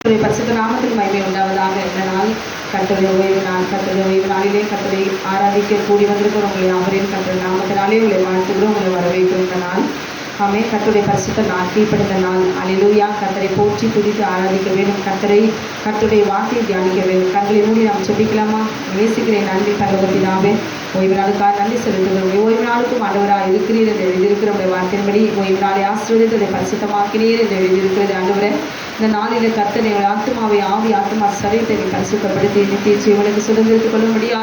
கர்த்தருடைய பரிசுத்த நாமத்துக்கு மகிமை உண்டாவதாக. இந்த நாள் கர்த்தருடைய ஓய்வு நாள். கர்த்தருடைய ஓய்வு நாளிலே கர்த்தரை ஆராதிக்க கூடி வந்திருக்கிற உங்களை அவரின் கர்த்தர் நாமத்தினாலே உங்களை வாழ்த்துகிறோம், உங்களை வரவேற்கிறோம். இந்த நாள் ஆமே கர்த்தருடைய பரிசுத்த நாள், கீழ்ப்படுத்த நாள். அல்லேலூயா. கர்த்தரை போற்றி துதித்து ஆராதிக்க வேண்டும். கர்த்தருடைய வார்த்தையை தியானிக்க வேண்டும். கண்களை மூடி நாம் ஜெபிக்கலாமா? நேசிக்கிறேன் நன்றி பரலோகத்தினாவே. ஓய்வு நாளுக்காக நன்றி செலுத்துகிறோம். ஓய்வு நாளுக்கும் ஆண்டவராக இருக்கிறீர் என்று எழுதியிருக்கிற உடைய வார்த்தையின்படி ஓய்வு நாளை ஆசீர்வதித்து அதை பரிசுத்தமாக்கினீர் என்று எழுதியிருக்கிறது. ஆண்டவரே, இந்த நாளில் கர்த்தனை ஆத்மாவை ஆவி ஆத்மா சரீரத்தை பரிசுத்தப்படுத்தி நித்திய ஜீவனுக்கு சுதந்திரத்துக் கொள்ளும்படியா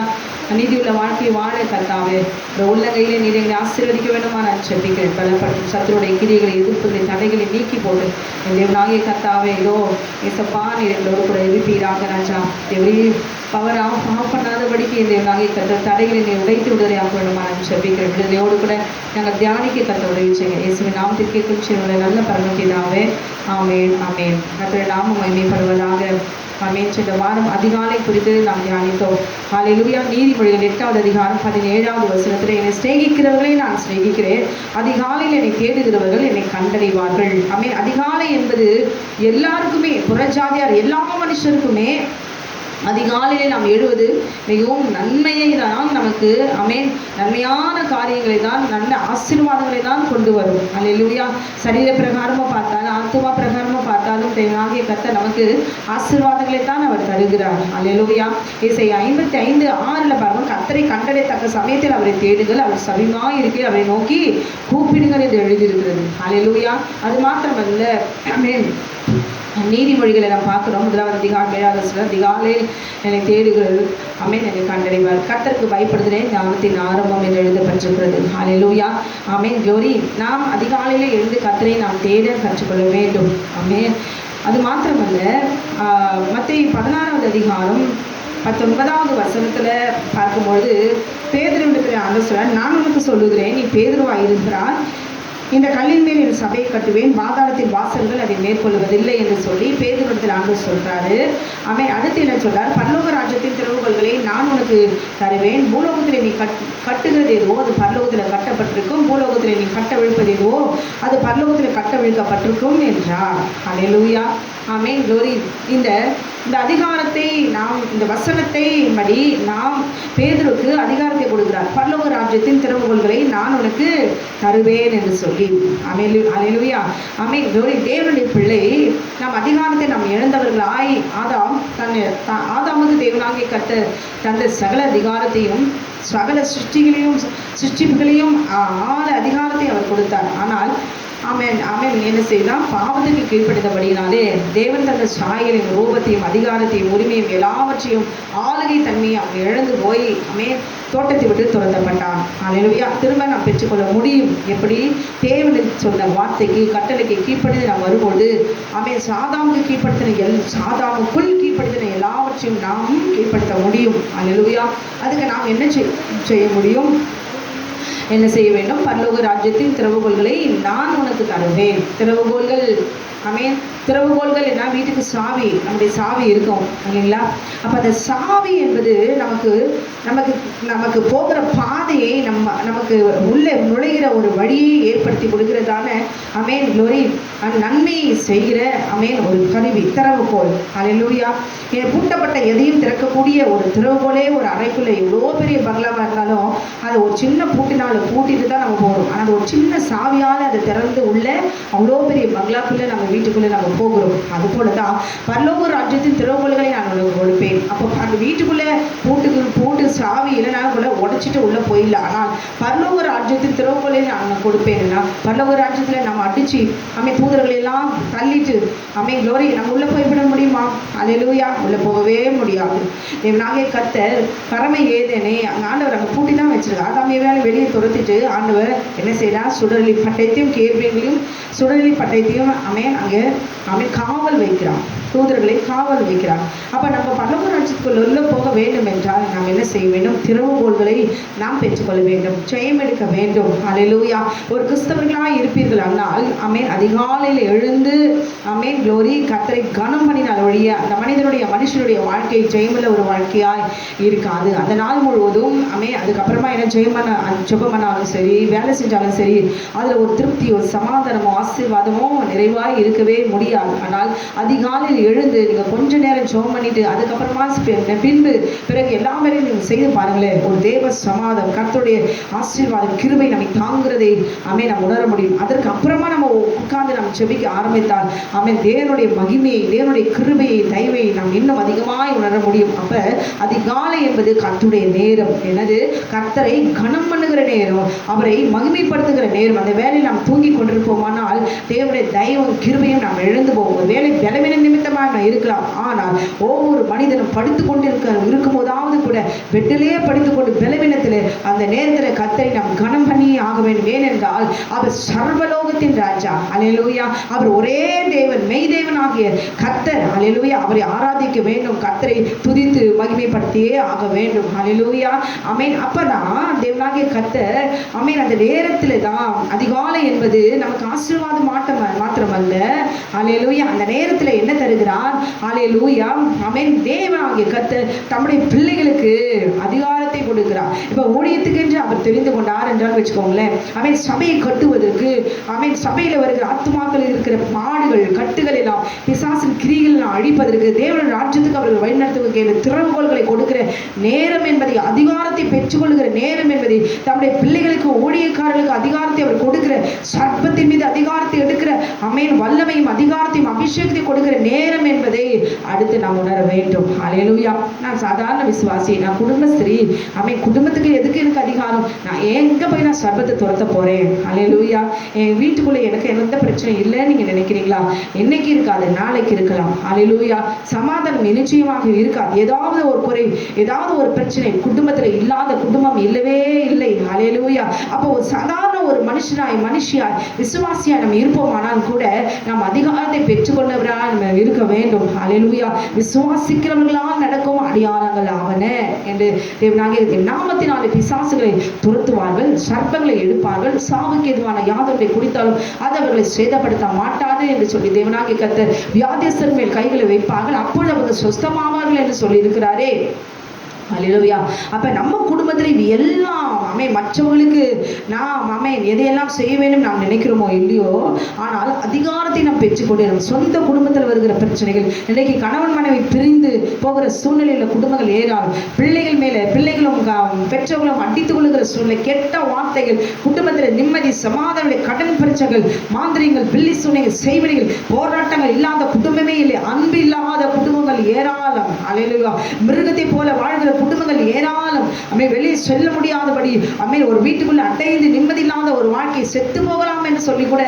நீதியுள்ள வாழ்க்கையை வாழ கர்த்தாவே இந்த உள்ளங்கையிலே நீர் எங்களை ஆசீர்வதிக்க வேண்டுமா நான் ஜெபிக்கிறேன். பலப்படும் சத்துருடைய கிரிகளை எதிர்ப்புகளை தடைகளை நீக்கி போட்டு தேவனாகிய கர்த்தாவே இதோ ஏசப்பா நீர் எங்களோடு கூட எழுப்பீராக ராஜா. எவ்வளி பவர் ஆஃப் பண்ணாதபடிக்கு இந்த தேவனாகிய கர்த்தர் தடைகளை நீ உடைத்து விடுதலை ஆக்க வேண்டுமா நான் ஜெபிக்கிறேன். விடுதலையோடு கூட நாங்கள் தியானிக்க கர்த்தர் உதவி செய்யுங்க. இயேசுவின் நாமத்திற்கே குறிச்சிருவதை நல்ல பரமபிதாவே. ஆமேன் ஆமேன். கர்த்தருடைய நாமம் மகிமைப்படுவதாக. ஆமேன். இந்த வாரம் அதிகாலை குறித்து நாம் தியானித்தோம். ஹல்லேலூயா. நீதிமொழிகள் 8வது அதிகாரம் 17வது வசனத்தில் என்னை சிநேகிக்கிறவர்களை நான் சிநேகிக்கிறேன், அதிகாலையில் என்னை தேடுகிறவர்கள் என்னை கண்டடைவார்கள். ஆமேன். அதிகாலை என்பது எல்லாருக்குமே, புறஜாதியார் எல்லா மனுஷருக்குமே அதிகாலையில் நாம் எழுவது மிகவும் நன்மையை தான் நமக்கு ஆமேன் நன்மையான காரியங்களை தான், நல்ல ஆசீர்வாதங்களை தான் கொண்டு வரும். அல்லேலூயா. சரீர பிரகாரமாக பார்த்தாலும் ஆத்துமா பிரகாரமாக பார்த்தாலும் தேவனாகிய கர்த்தர் நமக்கு ஆசீர்வாதங்களை தான் அவர் தருகிறார். அல்லேலூயா. ஏசாயா 55:6 பாருங்கள், கர்த்தரை கண்டடையத்தக்க சமயத்தில் அவரை தேடுங்கள், அவர் சமீபமாக இருக்கிற அவரை நோக்கி கூப்பிடுங்கள் என்று எழுதியிருக்கிறது. அல்லேலூயா. அது மாத்திரமல்ல, ஆமேன், நீதிமொழிகளை நாம் பார்க்குறோம். 1வது அதிகாரம் 7வது வசனம், அதிகாலையில் என்னை தேடுகள் ஆமேன் என்னை கண்டடைவார். கர்த்தருக்கு பயப்படுகிறேன் ஞானத்தின் ஆரம்பம் என்று எழுதப்பட்டிருக்கிறது. ஹல்லேலூயா. ஆமேன். க்ளோரி. நாம் அதிகாலையில் எழுந்து கர்த்தரை நாம் தேட கற்றுக்கொள்ள வேண்டும். ஆமேன். அது மாத்திரமல்ல, மத்தேயு 16வது அதிகாரம் 19வது வசனத்தில் பார்க்கும்பொழுது பேதுருவிடத்தில் ஆண்டவர் சொல்றார், நான் உனக்கு சொல்லுகிறேன், நீ பேதுருவாய் இருக்கிறாய், இந்த கல்லின் மேல் என் சபையை கட்டுவேன், பாதாளத்தின் வாசல்கள் அதை மேற்கொள்வதில்லை என்று சொல்லி பேதுருவிடத்தில் ஆண்டவர் சொல்றாரு. அவன் அடுத்து என்ன சொல்றார்? பரலோக ராஜ்யத்தின் திறவுகோல்களை நான் உனக்கு தருவேன், பூலோகத்தில் நீ கட்டுகிறது எதுவோ அது பரலோகத்தில் கட்டப்பட்டிருக்கும், பூலோகத்தில் நீ கட்டவிழ்ப்பது எதுவோ அது பரலோகத்தில் கட்டவிழ்க்கப்பட்டிருக்கும் என்றார். அல்லேலூயா. ஆமேன். க்ளோரி. இந்த அதிகாரத்தை நாம், இந்த வசனத்தை படி நாம் பேதுருக்கு அதிகாரத்தை கொடுக்கிறார். பரலோக ராஜ்யத்தின் திறவுகோல்களை நான் உனக்கு தருவேன் என்று சொல்லி. ஆமென். அல்லேலூயா. ஆமென். க்ளோரி. தேவனுடைய பிள்ளை நாம் அதிகாரத்தை நாம் இழந்தவர்களாய் ஆதாமுக்கு தேவனாகிய கர்த்தர் தந்த சகல அதிகாரத்தையும் சகல சிருஷ்டிப்புகளையும் ஆள அதிகாரத்தை அவர் கொடுத்தார். ஆனால் ஆமேன் ஆமேன் என்ன செய்தால் பாவத்துக்கு கீழ்ப்படுத்தபடினாலே தேவன் தந்த சாயலின் ரூபத்தையும் அதிகாரத்தையும் உரிமையும் எல்லாவற்றையும் ஆளுகை தன்மையை அவங்க இழந்து போய் ஆமேன் தோட்டத்தை விட்டு துரத்தப்பட்டான். அல்லேலூயா. திரும்ப நாம் பெற்றுக்கொள்ள முடியும். எப்படி? தேவனுக்கு சொன்ன வார்த்தைக்கு கட்டளைக்கு கீழ்ப்படுத்தி நாம் வரும்போது ஆமேன் சாதாமுக்கு கீழ்ப்படுத்தின சாதாமுக்குள் கீழ்ப்படுத்தின எல்லாவற்றையும் நாம் கீழ்ப்படுத்த முடியும். அல்லேலூயா. அதுக்கு நாம் என்ன செய்ய முடியும்? என்ன செய்ய வேண்டும்? பரலோக ராஜ்யத்தின் திறவுகோல்களை நான் உனக்கு தருவேன். திறவுகோல்கள் ஆமேன். திறவுகோல்கள் என்ன? வீட்டுக்கு சாவி, நம்முடைய சாவி இருக்கும் இல்லைங்களா? அப்போ அந்த சாவி என்பது நமக்கு போகிற பாதையை நமக்கு உள்ளே நுழைகிற ஒரு வழியை ஏற்படுத்தி கொடுக்கிறதான ஆமேன் க்ளோரி நன்மையை செய்கிற ஆமேன் ஒரு கருவி, திறவுகோல். அல்லேலூயா. பூட்டப்பட்ட எதையும் திறக்கக்கூடிய ஒரு திறவுகோலே ஒரு அறைக்குள்ளே எவ்வளோ பெரிய பங்களாவாக இருந்தாலும் அதை ஒரு சின்ன பூட்டினால் பூட்டிட்டு தான் நம்ம போகிறோம். ஆனால் அது ஒரு சின்ன சாவியால் அதை திறந்து உள்ள அவ்வளோ பெரிய பங்களாக்குள்ளே நம்ம வீட்டுக்குள்ளே நம்ம போகிறோம். அதுபோல தான் பரலோக ராஜ்யத்தின் திறவுகோல்களை நான் உனக்கு கொடுப்பேன். அப்போ அந்த வீட்டுக்குள்ளே பூட்டு சாவி இல்லைனாலும் கூட உடைச்சிட்டு உள்ளே போயிடலாம். ஆனால் பரலோக ராஜ்யத்தின் திறவுகோலை நான் கொடுப்பேன்னா பரலோக ராஜ்யத்தில் நம்ம அடித்து தூதர்களை எல்லாம் தள்ளிட்டு க்ளோரி நம்ம உள்ளே போய்விட முடியுமா? அல்லேலூயா. உள்ளே போகவே முடியாது. தேவனாகிய கர்த்தர் பரம ஏதேனே அங்கே ஆண்டவர் அங்கே பூட்டி தான் வச்சிருக்காரு. ஆதாமியவேளை வெளியே துரத்திட்டு ஆண்டவர் என்ன செய்யறார்? சுடரொளி பட்டயத்தையும் கேள்விகளையும் சுடரொளி பட்டயத்தையும் அங்கே காவல் வைக்கிறான். தூதர்களை காவல் வைக்கிறார். அப்போ நம்ம பரலோக ராஜ்யத்துக்குள்ள போக வேண்டும் என்றால் நாம் என்ன செய்ய வேண்டும்? திறவுகோல்களை நாம் பெற்றுக்கொள்ள வேண்டும், ஜெயம் எடுக்க வேண்டும். அல்லேலூயா. ஒரு கிறிஸ்தவர்களாக இருப்பீர்கள் ஆனால் ஆமேன் அதிகாலையில் எழுந்து ஆமேன் க்ளோரி கர்த்தரை கனம் பண்ணினால் ஒழிய அந்த மனிதனுடைய மனுஷனுடைய வாழ்க்கை ஜெயமுள்ள ஒரு வாழ்க்கையாய் இருக்காது. அந்த நாள் முழுவதும் அதுக்கப்புறமா என்ன ஜெபம் பண்ணாலும் சரி, வேலை செஞ்சாலும் சரி, அதில் ஒரு திருப்தி, ஒரு சமாதானமோ ஆசீர்வாதமோ நிறைவாய் இருக்கவே முடியாது. ஆனால் அதிகாலையில் எழுந்து நீங்கள் கொஞ்ச நேரம் ஜெபம் பண்ணிட்டு அதுக்கப்புறமா பின்பு பிறகு எல்லா வேலையும் நீங்கள் செய்து பாருங்களேன், ஒரு தேவ சமாதானம், கர்த்தருடைய ஆசீர்வாதம், கிருபை நம்மை தாங்குறதை நாம் உணர முடியும். அதற்கு அப்புறமா நம்ம உட்கார்ந்து நம்ம ஜெபிக்க ஆரம்பித்தால் தேவனுடைய மகிமையை, தேவனுடைய கிருபையை, தயவை நாம் இன்னும் அதிகமாய் உணர முடியும். அப்ப அதிகாலை என்பது கர்த்தருடைய நேரம். என்னது? கர்த்தரை கனம் பண்ணுகிற நேரம், அவரை மகிமைப்படுத்துகிற நேரம். அந்த வேலையை நாம் தூங்கி கொண்டிருப்போமானால் தேவனுடைய தயவும் கிருபையும் நாம் எழுந்து போவோம். ஒரு வேலை பலவீன நிமித்தமாக நாம் இருக்கலாம். ஆனால் ஒவ்வொரு மனிதனும் படுத்துக் இருக்கும் போதாவது கூட பெட்டிலேயே படுத்துக்கொண்டு பலவீனத்தில் அந்த நேரத்தில் கர்த்தரை நாம் கனம் பண்ணி ஆக வேண்டும். ஏனென்றால் அவர் சர்வலோகத்தின் ராஜா. அல்லேலூயா. அவர் ஒரே தேவன், மெய் தேவன் ஆகிய கர்த்தர். அல்லேலூயா. அவரை ஆராதிக்க வேண்டும், கர்த்தரை துதித்து மகிமைப்படுத்தியே ஆக வேண்டும். அல்லேலூயா. ஆமென். அப்பதான் தேவனாகிய கர்த்தர் அந்த நேரத்தில் தான் அதிகாலை என்பது நமக்கு ஆசீர்வாதம் மாத்திரமல்ல. அல்லேலூயா. அந்த நேரத்தில் என்ன தருகிறார்? அல்லேலூயா. தேவனாகிய கர்த்தர் தம்முடைய பிள்ளைகளுக்கு அதிகாரத்தை கொடுக்கிறார். இப்ப ஊழியத்துக்கு என்று அவர் தெரிந்து கொண்டார் என்றால் வச்சுக்கோங்களேன், சபையை கட்டுவதற்கு, சபையில் வருகிற ஆத்துமாக்கள் இருக்கிற பாடுகள், கட்டுகள் எல்லாம், பிசாசின் கிரிகள் எல்லாம் அழிப்பதற்கு, தேவன் ராஜ்யத்துக்கு அவர்கள் வழிநடத்துவதற்கு திறவுகோள்களை கொடுக்கிற நேரம் என்பதை, அதிகாரத்தை பெற்றுக்கொள்கிற நேரம் என்பதை, தம்முடைய பிள்ளைகளுக்கு, ஊழியக்காரர்களுக்கு அதிகாரத்தை அவர் கொடுக்கிற, சர்ப்பத்தின் மீது அதிகாரத்தை எடுக்கிற வல்லமையும் அதிகாரத்தையும் அபிஷேகத்தை கொடுக்கிற நேரம் என்பதை அடுத்து நாம் உணர வேண்டும். அல்லேலூயா. நான் சாதாரண விசுவாசி, நான் குடும்பஸ்திரீ. குடும்பத்துக்கு எதுக்கு எனக்கு அதிகாரம்? நான் எங்க போய் நான் சர்ப்பத்தை துரத்த போறேன்? அல்லேலூயா. என் வீட்டுக்குள்ள எனக்கு எந்த பிரச்சனை இல்லைன்னு நீங்க நினைக்கிறீங்களா? இன்னைக்கு இருக்காது, நாளைக்கு இருக்கலாம். அல்லேலூயா. சமாதானம் நிச்சயமாக இருக்காது. ஏதாவது ஒரு குறை, ஏதாவது ஒரு பிரச்சனை, குடும்பத்துல இல்லாத குடும்பம் இல்லவே இல்லை. அல்லேலூயா. அப்போ ஒரு சாதாரண ஒரு மனுஷியாய் விசுவாசியா நம்ம இருப்போமானால் கூட நாம் அதிகாரத்தை பெற்றுக்கொண்டவராக நம்ம இருக்க வேண்டும். அல்லேலூயா. விசுவாசிக்கிறவர்களால் நடக்கும் அடையாளங்கள் ஆவன என்று தேவனாகிய நாமத்தினாலே பிசாசுகளை துரத்துவார்கள், சர்ப்பங்களை எடுப்பார்கள், சாவுக்கு எதுவான யாதொன்றை குடித்தாலும் அது அவர்களை சேதப்படுத்த மாட்டாது என்று சொல்லி தேவனாகிய கர்த்தர் வியாதியஸ்தர் மேல் கைகளை வைப்பார்கள், அப்பொழுது அவர்கள் சொஸ்தமாவார்கள் என்று சொல்லி இருக்கிறாரே. அல்லேலூயா. அப்ப நம்ம குடும்பத்தில் எல்லாம் மற்றவர்களுக்கு நாம் எதையெல்லாம் செய்ய வேண்டும் நாம் நினைக்கிறோமோ இல்லையோ, ஆனால் அதிகாரத்தை நாம் பெற்றுக்கொண்டு நம்ம சொந்த குடும்பத்தில் வருகிற பிரச்சனைகள், இன்றைக்கு கணவன் மனைவி பிரிந்து போகிற சூழ்நிலையில் குடும்பங்கள் ஏறாலும், பிள்ளைகள் மேலே பிள்ளைகளும் பெற்றவர்களும் அடித்துக் கொள்ளுகிற சூழ்நிலை, கெட்ட வார்த்தைகள், குடும்பத்தில் நிம்மதி சமாதான, கடன் பிரச்சனைகள், மாந்திரிகள், பில்லி சூழ்நிலைகள், செய்வனைகள், போராட்டங்கள் இல்லாத குடும்பமே இல்லை. அன்பு இல்லாத குடும்பங்கள் ஏராளம். அல்லேலூயா. மிருகத்தை போல வாழ்கிற குடும்பங்கள் ஏராளம். வெளியே செல்ல முடியாதபடி ஒரு வீட்டுக்குள்ள அடைந்து நிம்மதி இல்லாத ஒரு வாழ்க்கையை செத்து போகலாம் என்று சொல்லி கூட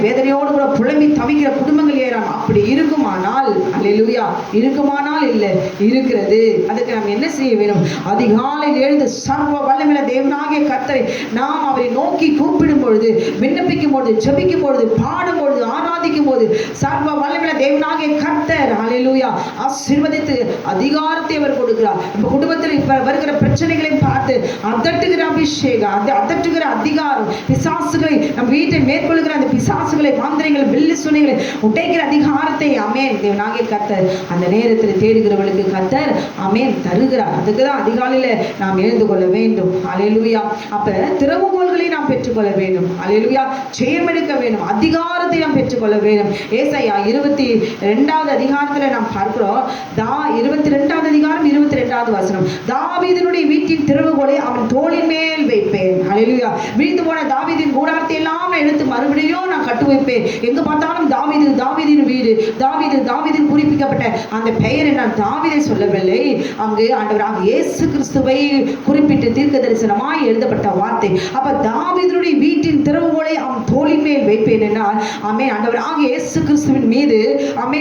வேதனையோடு கூட புலம்பி தவிக்கிற குடும்பங்கள் ஏராளம். அப்படி இருக்குமானால், அல்லேலூயா, இருக்குமானால் இல்லை, இருக்கிறது. அதுக்கு நாம் என்ன செய்ய வேண்டும்? அதிகாலையில் எழுந்து சர்வ வல்லமையுள்ள தேவனாகிய கர்த்தரை நாம் அவரை நோக்கி கூப்பிடும் பொழுது, விண்ணப்பிக்கும் பொழுது, ஜெபிக்கும் பொழுது, பாடும் பொழுது, ஆராதிக்கும் போது சர்வ வல்லமையுள்ள தேவனாகிய கர்த்தர் அல்லேலூயா ஆசீர்வதித்து அதிகாரத்தை அவர் கொடுக்கிறார். நம்ம குடும்பத்தில் இப்ப வருகிற பிரச்சனைகளை பார்த்து அதட்டுகிற அபிஷேகம், அதட்டுகிற அதிகாரம், பிசாசுகளை நம் வீட்டை மேற்கொள்ளுகிற அந்த பிசாசுகளை, மாந்திரிகளை, பில்லி சூனிகளை உடைக்கிற அதிகாரத்தை தேவனாகிய கர்த்தர் அந்த நேரத்தில் தேடுகிறவர்களுக்கு கர்த்தர் தருகிறார். அதுக்குதான் அதிகாலையில நாம் எழுந்து கொள்ள வேண்டும். அல்லேலூயா. அப்ப திறவுகோல்களை நாம் பெற்றுக்கொள்ள வேண்டும். அல்லேலூயா. ஜெயம் எடுக்க வேண்டும், அதிகாரத்தை நாம் பெற்றுக்கொள்ள வேண்டும். ஏசாயா 22வது அதிகாரத்துல நாம் பார்க்கிறோம். 22வது அதிகாரம் 22வது வசனம், தாவீதினுடைய வீட்டின் திறவுகோலை அவன் தோளின் மேல் வைப்பேன். அல்லேலூயா. வீழ்ந்து போன தாவீதின் கூடாரத்தை எல்லாம் நான் எடுத்து மறுபடியும் நான் கட்டு வைப்பேன். எங்க பார்த்தாலும் தாவீது, தாவீதின் வீடு, தாவீது, தாவீதின் குறிப்பிக்கப்பட்ட அந்த பெயரை நான் தாவீதை சொல்லவில்லை. அங்கு ஆண்டவராக இயேசு கிறிஸ்துவை குறிப்பிட்டு தீர்க்க தரிசனமாய் எழுதப்பட்ட வார்த்தை. அப்ப தாவீதினுடைய வீட்டின் திறவுகோலை அவன் தோளின் மேல் வைப்பேன் என்றால் ஆண்டவராக இயேசு கிறிஸ்துவின் மீது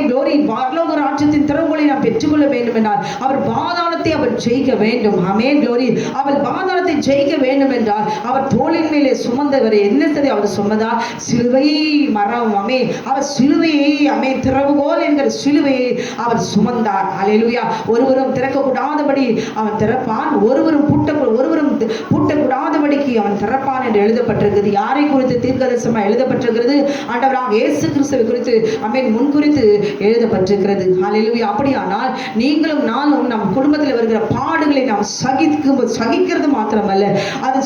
glory, பரலோக ராஜ்யத்தின் திறவுகோலை நாம் பெற்றுக்கொள்ள வேண்டும் என்றால் அவர் பாதாள பாதாளத்தை அவர் ஜெயிக்க வேண்டும். ஆமென், க்ளோரி. அவர் பாதாளத்தை ஜெயிக்க வேண்டும் என்றால் அவர் தோளின் மேலே சுமந்தவர் என்ன சரி அவர் சுமந்தார்? சிலுவை மரம். ஆமென். அவர் சிலுவையை ஆமென் திறவுகோல் என்கிற சிலுவையை அவர் சுமந்தார். அல்லேலூயா. ஒருவரும் திறக்கக்கூடாதபடி அவன் திறப்பான், ஒருவரும் பூட்டக்கூடாதபடிக்கு அவன் திறப்பான் என்று எழுதப்பட்டிருக்கிறது. யாரை குறித்து தீர்க்கதரிசனமாக எழுதப்பட்டிருக்கிறது? ஆண்டவராக இயேசு கிறிஸ்துவை குறித்து ஆமென் முன்குறித்து எழுதப்பட்டிருக்கிறது. அல்லேலூயா. அப்படியானால் நீங்களும் நானும் நம் குடும்பத்தில் வருகிற பாடுகளை நாம் சகிக்கிறது மாத்திரமல்ல, அது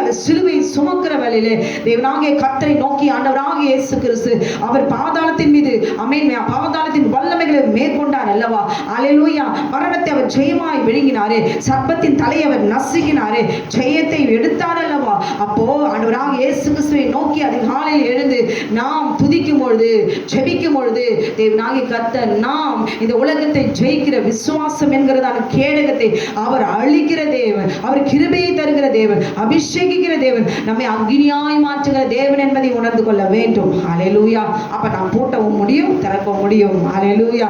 அந்த சிலுவை சுமக்கிற வேளையிலே தேவனாகிய கர்த்தரை நோக்கி ஆண்டவராக இயேசு கிறிஸ்து அவர் பாதாளத்தின் மீது ஆமென் பாதாளத்தின் வல்லமைகளை மேற்கொண்டார் அல்லவா? அல்லேலூயா. மரணத்தை அவர் ஜெயமாய் விழுங்கினாரே, சர்ப்பத்தின் தலையை அவர் நசுக்கினாரே, ஜெயத்தை எடுத்தார் அல்லவா? அப்போ ஆண்டவராக இயேசு கிறிஸ்துவை நோக்கி அதிகாலையில் எழுந்து நாம் துதிக்கும் பொழுது, ஜெபிக்கும் பொழுது தேவனாகிய கர்த்தர் நாம் இந்த உலகத்தை ஜெயிக்கிற விசுவாசம் என்கிறதான கேடகத்தை அவர் அழிக்கிற தேவன், அவர் கிருபையை தருகிற தேவன், அபிஷேகிக்கிற தேவன், நம்மை அக்னியாய் மாற்றுகிற தேவன் என்பதை உணர்ந்து கொள்ள வேண்டும். அல்லேலூயா. அப்ப நாம் பூட்டவும் முடியும், திறக்கவும் முடியும். அல்லேலூயா.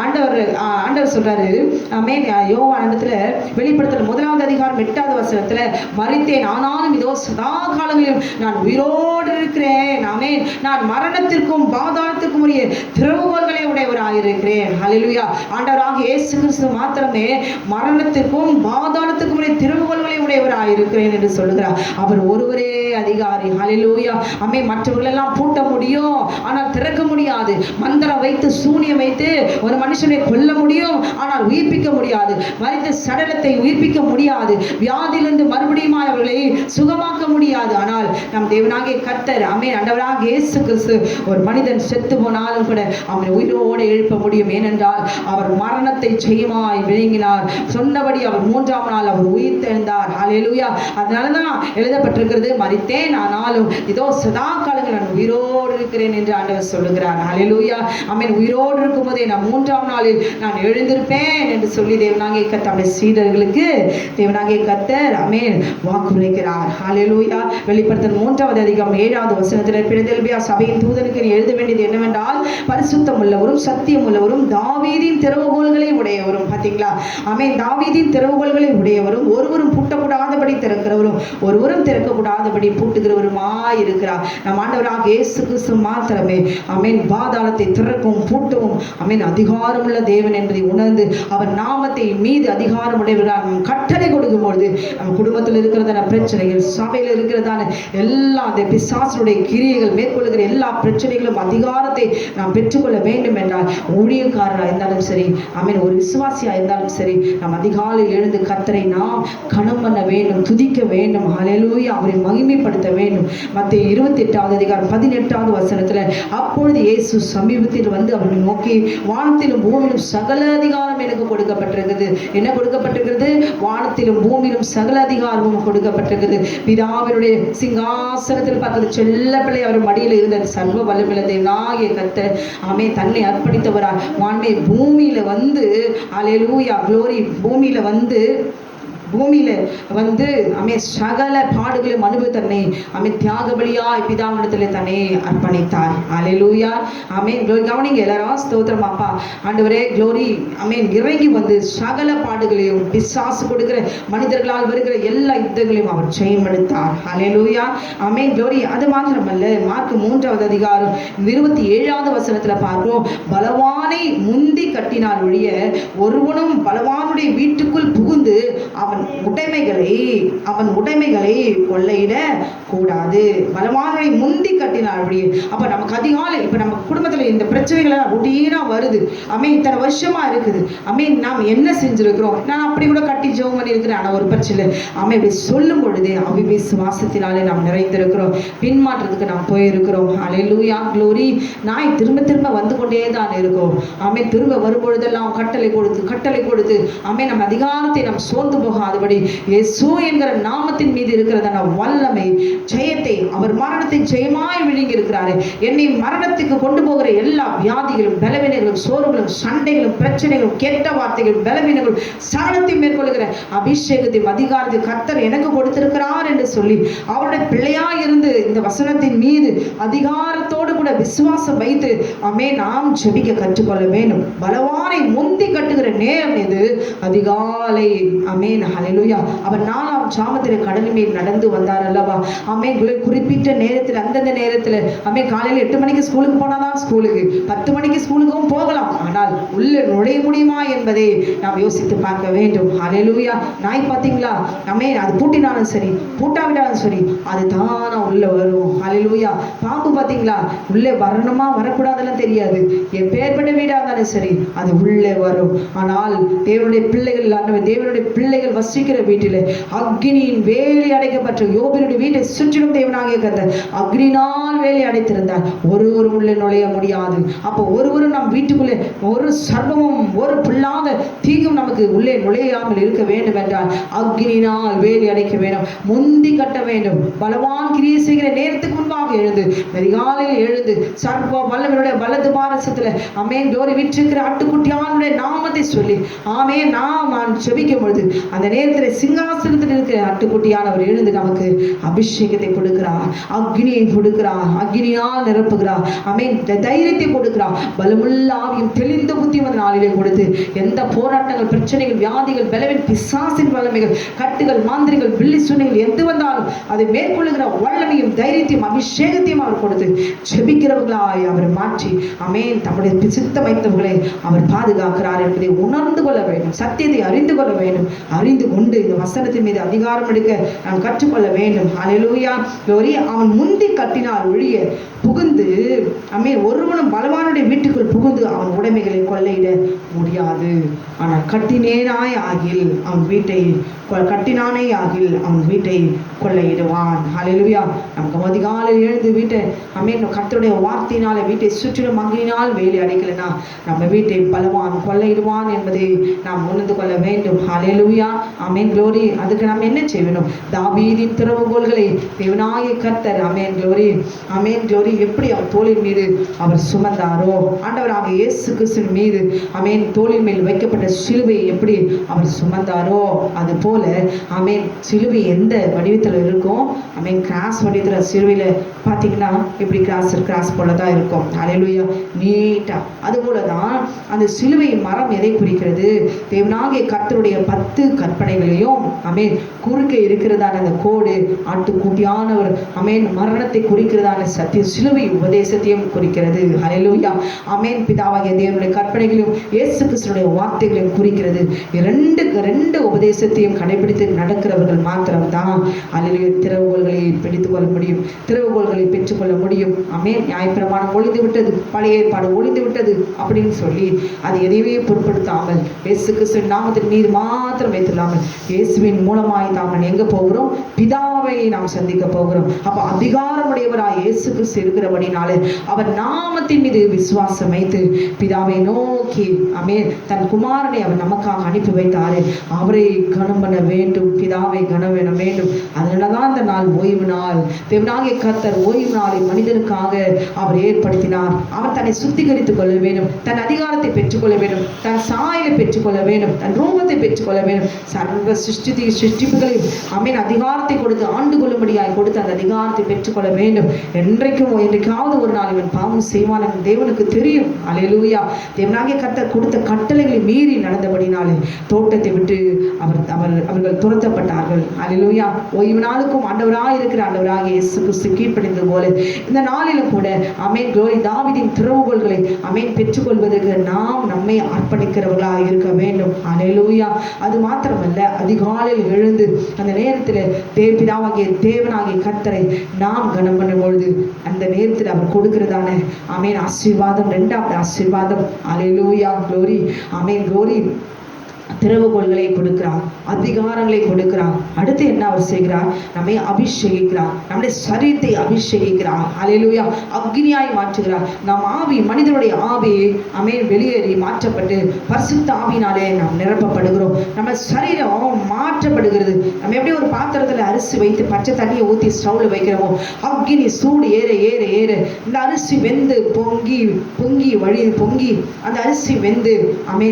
ஆண்டவர் சொல்றாரு ஆமென். யோவானிடத்துல வெளிப்படுத்தல் 1 அதிகாரம் 8வது வசனத்துல மரித்தேன், ஆனாலும் இதோ சதா காலங்களிலும் நான் உயிரோடு இருக்கிறேன். ஆமென். நான் மரணத்திற்கும் பாதாளத்திற்கும் உரிய திறவுகோல்களை உடையவராயிருக்கிறேன். அல்லேலூயா. ஆண்டவராக இயேசு கிறிஸ்து மாத்திரமே மரணத்திற்கும் பாதாளத்திற்கும் உரிய திறவுகோல்களை உடையவராயிருக்கிறேன் என்று சொல்லுகிறார். அவர் ஒருவரே அதிகாரி. அல்லேலூயா. ஆமென். மற்றவர்கள் எல்லாம் பூட்ட முடியும், ஆனால் திறக்க முடியாது. மந்திரம் வைத்து சூனியம் வைத்து ஒரு மனுஷனை கொல்ல முடியும், ஆனால் உயிர்ப்பிக்க முடியாது. மரித்த சடலத்தை உயிர்ப்பிக்க முடியாது. வியாதியிலிருந்து மறுபடியும் அவர்களை சுகமாக்க முடியாது. ஆனால் நம் தேவனாகிய கர்த்தர் ஆமென் ஆண்டவராக இயேசு கிறிஸ்து ஒரு மனிதன் செத்து போனாலும் கூட அவனை உயிரோடு எழுப்ப முடியும். ஏனென்றால் அவர் மரணத்தை ஜெயமாய் விழுங்கினார். சொன்னபடி அவர் 3ஆம் நாள் அவர் உயிர் தெழுந்தார். அல்லேலூயா. அதனாலதான் எழுதப்பட்டிருக்கிறது, மரித்தேன் ஆனாலும் இதோ சதா காலங்கள் நான் உயிரோடு இருக்கிறேன் என்று ஆண்டவர் சொல்லுகிறார். அல்லேலூயா. ஆமென். உயிரோடு இருக்கும் போதே நான் 3ஆம் நாளில் நான் எழுந்திருப்பேன் என்று சொல்லி தேவனாகிய கர்த்தர் தம்முடைய சீடர்களுக்கு தேவனாகிய கர்த்தர் ஆமென் வாக்குரைக்கிறார். அல்லேலூயா. வெளிப்படுத்தல் 3வது அதிகாரம் 7வது வசனத்தில் பிலதெல்பியா சபையின் தூதனுக்கு நீ எழுத வேண்டியது என்னவென்றால், பரிசுத்தம் உள்ளவரும் சத்தியம் உள்ளவரும் தாவீதின் திறவுகோல்களை உடையவரும். பார்த்தீங்களா? ஆமென். தாவீதின் திறவுகோல்களை உடையவரும், ஒருவரும் பூட்டக்கூடாதபடி திறக்கிறவரும், ஒருவரும் திறக்கக்கூடாதபடி பூட்டுகிறவருமாய் இருக்கிறார். நம் ஆண்டவராக இயேசு கிறிஸ்து மாத்திரமே ஆமென் பாதாளத்தை திறக்கவும் பூட்டவும் ஆமென் அதிகாரம் உள்ள தேவன் என்பதை உணர்ந்து அவர் நாமத்தை மீது அதிகாரம் உடையவராக நம் கட்டளை கொடுக்கும் பொழுது நம்ம குடும்பத்தில் இருக்கிறதான பிரச்சனைகள், சபையில் இருக்கிறதான எல்லா அந்த பிசாசுடைய கிரியைகள், மேற்கொள்ளுகிற எல்லா பிரச்சனைகளும் அதிகாரத்தை நாம் பெற்றுக்கொள்ள வேண்டும் என்றால் ஊழியக்காரராக இருந்தாலும் சரி ஆமென் ஒரு விசுவாசியாக இருந்தாலும் சரி நாம் அதிகாலையில் எழுந்து கர்த்தரை நாம் கனம் பண்ண வேண்டும், துதிக்க வேண்டும். அல்லேலூயா. அவரை மகிமைப்படுத்த வேண்டும். மத்தேயு 28வது அதிகாரம் 18வது வசனத்துல அப்பொழுது இயேசு சமீபத்தில் வந்து அவரை நோக்கி, வானத்திலும் பூமியிலும் சகல அதிகாரம் எனக்கு கொடுக்கப்பட்டிருக்கிறது. என்ன கொடுக்கப்பட்டிருக்கிறது? வானத்திலும் பூமியிலும் சகல அதிகாரமும் கொடுக்கப்பட்டிருக்கிறது. பிதாவினுடைய சிங்காசனத்தில் பார்த்த செல்ல பிள்ளை அவர் மடியில் இருந்த சர்வ வல்லமையுள்ள தேவனாகிய கர்த்தர் ஆமென் தன்னை அர்ப்பணித்தவராய் வான்மை பூமியில வந்து அல்லேலூயா க்ளோரி பூமியில வந்து சகல பாடுகளையும் அனுபவித்தன்னை தியாக பலியாய் பிதாவினிடத்தில் தன்னை அர்ப்பணித்தார். அல்லேலூயா. ஆமென். கவனிங்க எல்லாரும். ஸ்தோத்திரம் அப்பா. ஆண்டவரே க்ளோரி ஆமென் இறங்கி வந்து சகல பாடுகளையும் பிசாசு கொடுக்கிற மனிதர்களால் வருகிற எல்லா யுத்தங்களையும் அவர் ஜெயமெடுத்தார். அல்லேலூயா. ஆமென். க்ளோரி. அது மாத்திரமல்ல, மார்க் 3வது அதிகாரம் 27வது வசனத்துல பார்க்கிறோம், பலவானை முந்தி கட்டினால் ஒழிய ஒருவனும் பலவானுடைய வீட்டுக்குள் புகுந்து அவன் உடைமைகளை கொள்ளையிட கூடாது. பலவானை முந்தி கட்டினார். அப்ப நமக்கு அதிகாலை இப்ப நம்ம குடும்பத்துல இந்த பிரச்சனைகள் ரொட்டீனா வருது. இத்தனை வருஷமா இருக்குது. நாம் என்ன செஞ்சிருக்கிறோம்? நான் அப்படி கூட கட்டி ஜெபம் பண்ணி இருக்கிறேன், ஆனா ஒரு பிரச்சனை இப்படி சொல்லும் பொழுதே அவிசுவாசத்தினாலே நாம் நிறைந்திருக்கிறோம், பின்மாற்றத்துக்கு நாம் போயிருக்கிறோம். அல்லேலூயா க்ளோரி. நாய் திரும்ப திரும்ப வந்து கொண்டே தான் இருக்கும். திரும்ப வரும்பொழுதெல்லாம் கட்டளை கொடுத்து நம்ம அதிகாரத்தை நாம் சோர்ந்து போகாதபடி இயேசு என்கிற நாமத்தின் மீது இருக்கிறதான வல்லமை ஜெயத்தை அவர் மரணத்தை ஜெயமாய் விழுங்கி இருக்கிறாரு. என்னை மரணத்துக்கு கொண்டு போகிற எல்லா வியாதிகளும் பலவீனங்களும் சோர்வுகளும் சண்டைகளும் பிரச்சனைகளும் கெட்ட வார்த்தைகளும் பலவீனங்களும் சரணத்தை மேற்கொள்கிற அபிஷேகத்தையும் அதிகாரத்தை கர்த்தர் எனக்கு கொடுத்திருக்கிறார் என்று சொல்லி அவருடைய பிள்ளையா இருந்து இந்த வசனத்தின் மீது அதிகாரத்தோடு கூட விசுவாசம் வைத்து நாம் ஜெபிக்க கற்றுக்கொள்ள வேண்டும். பலவானை முந்தி கட்டுகிற நேரம் இது அதிகாலை. ஹல்லேலூயா. அவர் 4ஆம் ஜாமத்தில் கடலின் மேல் நடந்து வந்தார் அல்லவா. குறிப்பிட்ட நேரத்தில், அந்தந்த நேரத்தில் காலையில் 8 மணிக்கு ஸ்கூலுக்கு போனாதான் ஸ்கூலுக்கு, 10 மணிக்கு ஸ்கூலுக்கும் போகலாம். ஆனால் உள்ள நுழைய முடியுமா என்பதை நாம் யோசித்து பார்க்க வேண்டும். ஹல்லேலூயா. நாய் பார்த்தீங்களா, அது பூட்டினாலும் சரி பூட்டாவிட்டாலும் சரி அது தானா உள்ள வரும். ஹல்லேலூயா. பாம்பு பார்த்தீங்களா, உள்ளே வரணுமா வரக்கூடாதுன்னு தெரியாது. எப்பேற்பட்ட வீடாக இருந்தாலும் சரி அது உள்ளே வரும். ஆனால் தேவனுடைய பிள்ளைகள் வசிக்கிற வீட்டில் அக்னியின் வேலி அடைக்கப்பட்ட யோபினுடைய வீட்டை சுற்றிலும் தேவனாகிய கர்த்தர் அக்னினால் வேலி அடைத்திருந்தார். ஒருவரும் உள்ளே நுழைய முடியாது. அப்போ ஒருவரும் நம் வீட்டுக்குள்ளே ஒரு சர்வமும் ஒரு பிள்ளாத தீங்கும் நமக்கு உள்ளே நுழையாமல் இருக்க வேண்டும் என்றால் அக்னினால் வேலி அடைக்க வேண்டும், முந்தி கட்ட வேண்டும். பலவான் கிரியை செய்கிற நேரத்துக்கு முன்பாக எழுந்து, அதிகாலையில் எழுந்து, சர்வ வல்லவனுடைய வலது பாரசத்தில் ஜோரி விற்றிருக்கிற ஆட்டுக்குட்டியானுடைய நாமத்தை சொல்லி நாம் ஜெபிக்கும் பொழுது அந்த நேரத்தில் சிங்காசனத்தில் இருக்கிற ஆட்டுக்குட்டியானவர் எழுந்து நமக்கு அபிஷேகத்தை கொடுக்கிறார், அக்னியை கொடுக்கிறார், அக்னியால் நிரப்புகிறார். தைரியத்தை கொடுக்கிறார். பலமுள்ள ஆவியும் தெளிந்த புத்தியும் அந்த நாளிலே கொடுத்து எந்த போராட்டங்கள், பிரச்சனைகள், வியாதிகள், பலவின் பிசாசின் வல்லமைகள், கட்டுகள், மாந்திரிகள், பில்லி சுனைகள் எது வந்தாலும் அதை மேற்கொள்ளுகிற வல்லமையும் தைரியத்தையும் அபிஷேகத்தையும் அவர் கொடுத்து ஜெபிக்கிறவர்களாய் அவர் மாற்றி தம்முடைய சித்த வைத்தவர்களை அவர் பாதுகாக்கிறார் என்பதை உணர்ந்து கொள்ள வேண்டும். சத்தியத்தை அறிந்து கொள்ள வேண்டும். அறிந்து கொண்டு இந்த வசனத்தின் மீது அதிகாரம் எடுக்க நாம் கற்றுக்கொள்ள வேண்டும். ஹல்லேலூயா. அவன் முந்தி கட்டினார் ஒழிய புகுந்து ஒருவனும் பலவானுடைய வீட்டுக்குள் புகுந்து அவன் உடைமைகளை கொள்ளையிட முடியாது. ஆனால் கட்டினானே ஆகில் அவன் வீட்டை கொள்ளையிடுவான். ஹல்லேலூயா. நமக்கு அதிகாலையில் எழுந்து வீட்டை கர்த்தருடைய வார்த்தையினால வீட்டை சுற்றிலும் அங்கினால் வேலி அடைக்கலனா நம்ம வீட்டை பலவான் கொள்ளையிடுவான் என்பதை நாம் உணர்ந்து கொள்ள வேண்டும். ஹல்லேலூயா. க்ளோரி. அதுக்கு நாம் என்ன செய்யணும்? தாவீதின் திறவுகோல்களை தேவனாகிய கர்த்தர் க்ளோரி எப்படி அவர் தோளின் மீது அவர் சுமந்தாரோ, ஆண்டவராக இயேசு கிறிஸ்துவின் மீது தோளின் மேல் வைக்கப்பட்ட சிலுவையை எப்படி அவர் சுமந்தாரோ அது போல சிலுவை எந்த வடிவத்தில் இருக்கும்? கிராஸ் வடிவத்தில் சிலுவையில் பார்த்தீங்கன்னா இப்படி கிராஸ் போல தான் இருக்கும். ஹல்லேலூயா. நீட்டா. அதுபோல தான் அந்த சிலுவை மரம் எதை குறிக்கிறது? தேவனாகிய கர்த்தருடைய 10 கற்பனைகளையும் குறுக்கே இருக்கிறதான அந்த கோடு ஆட்டுக்குட்டியானவர் மரணத்தை குறிக்கிறதான சத்திய சிலுவை உபதேசத்தையும் குறிக்கிறது. ஹல்லேலூயா. பிதாவாகிய தேவனுடைய கற்பனைகளையும் இயேசு கிறிஸ்துவினுடைய வார்த்தைகளையும் குறிக்கிறது. ரெண்டு உபதேசத்தையும் கடைபிடித்து நடக்கிறவர்கள் மாத்திரம்தான் ஹல்லேலூயா திறவுகோல்களை பிடித்துக் கொள்ள முடியும், திறவுகோல்களை பெற்றுக்கொள்ள முடியும். நியாயப்பிரமாணம் ஒழிந்து விட்டது, பழைய ஏற்பாடு ஒழிந்து விட்டது அப்படின்னு சொல்லி அது எதையுமே பொருட்படுத்தாமல் இயேசு கிறிஸ்துவின் நாமத்தின் மீது மாத்திரம் வைத்துள்ளாமல் இயேசுவின் மூலமாய் நாம் எங்க போகிறோம்? பிதாவை நாம் சந்திக்க போகிறோம். அப்ப அதிகாரமுடையவராய் இயேசு கிறிஸ்து இருக்கிறபடினாலே அவர் நாமத்தின் மீது விசுவாசம் வைத்து பிதாவை நோக்கி தன் குமாரனை அவர் நமக்காக அனுப்பி வைத்தாரு. அவரை கனம் பண்ண வேண்டும், பிதாவை கனம் பண்ண வேண்டும். அதனாலதான் அந்த நாள் ஓய்வு நாள். தேவனாகிய கர்த்தர் ஓய்வு நாளை மனிதனுக்காக அவர் ஏற்படுத்தினார். அவர் தன்னை சுத்திகரித்துக் கொள்ள வேண்டும், தன் அதிகாரத்தை பெற்றுக்கொள்ள வேண்டும், தன் சாயலை பெற்றுக்கொள்ள வேண்டும், தன் ரூபத்தை பெற்றுக்கொள்ள வேண்டும். சர்வ சிருஷ்டிப்புகளையும் அதிகாரத்தை கொடுத்து ஆண்டு கொள்ளும்படியாய் கொடுத்து அந்த அதிகாரத்தை பெற்றுக்கொள்ள வேண்டும். என்றைக்காவது ஒரு நாள் இவன் பாவம் செய்வான் என்று தேவனுக்கு தெரியும். அல்லேலூயா. தேவனாகிய கர்த்தர் கொடுத்த கட்டளைகளை மீறி நடந்தபடினாலே தோட்டத்தை விட்டு அவர்கள் துரத்தப்பட்டார்கள். அல்லேலூயா. ஓய்வு நாளுக்கும் ஆண்டவராக இருக்கிற ஆண்டவராகிய இயேசு கிறிஸ்து கீழ்ப்படிந்தது போல இந்த நாளிலும் கூட க்ளோரி தாவீதின் திறவுகோல்களை பெற்றுக்கொள்வதற்கு நாம் நம்மை அர்ப்பணிக்கிறவர்களாக இருக்க வேண்டும். அல்லேலூயா. அது மாத்திரமல்ல, அதிகாலையில் எழுந்து அந்த நேரத்தில் தேவனாகிய கர்த்தரை நாம் கனம் பண்ணும் பொழுது அந்த நேரத்தில் அவர் கொடுக்கிறதான ஆசீர்வாதம், 2வது ஆசீர்வாதம் அல்லேலூயா க்ளோரி க்ளோரி திறவுகோல்களை கொடுக்கிறார், அதிகாரங்களை கொடுக்கிறார். அடுத்து என்ன அவர் செய்கிறார்? நம்மை அபிஷேகிக்கிறார், நம்முடைய சரீரத்தை அபிஷேகிக்கிறார். அல்லேலூயா. அக்னியாய் மாற்றுகிறார். நம் ஆவி, மனிதனுடைய ஆவி வெளியேறி மாற்றப்பட்டு பரிசுத்த ஆவியினாலே நாம் நிரப்பப்படுகிறோம். நம்ம சரீரம் மாற்றப்படுகிறது. நம்ம எப்படி ஒரு பாத்திரத்தில் அரிசி வைத்து பச்சை தண்ணியை ஊற்றி ஸ்டவ்ல வைக்கிறோமோ, அக்னி சூடு ஏற ஏற ஏற இந்த அரிசி வெந்து பொங்கி பொங்கி அந்த அரிசி வெந்து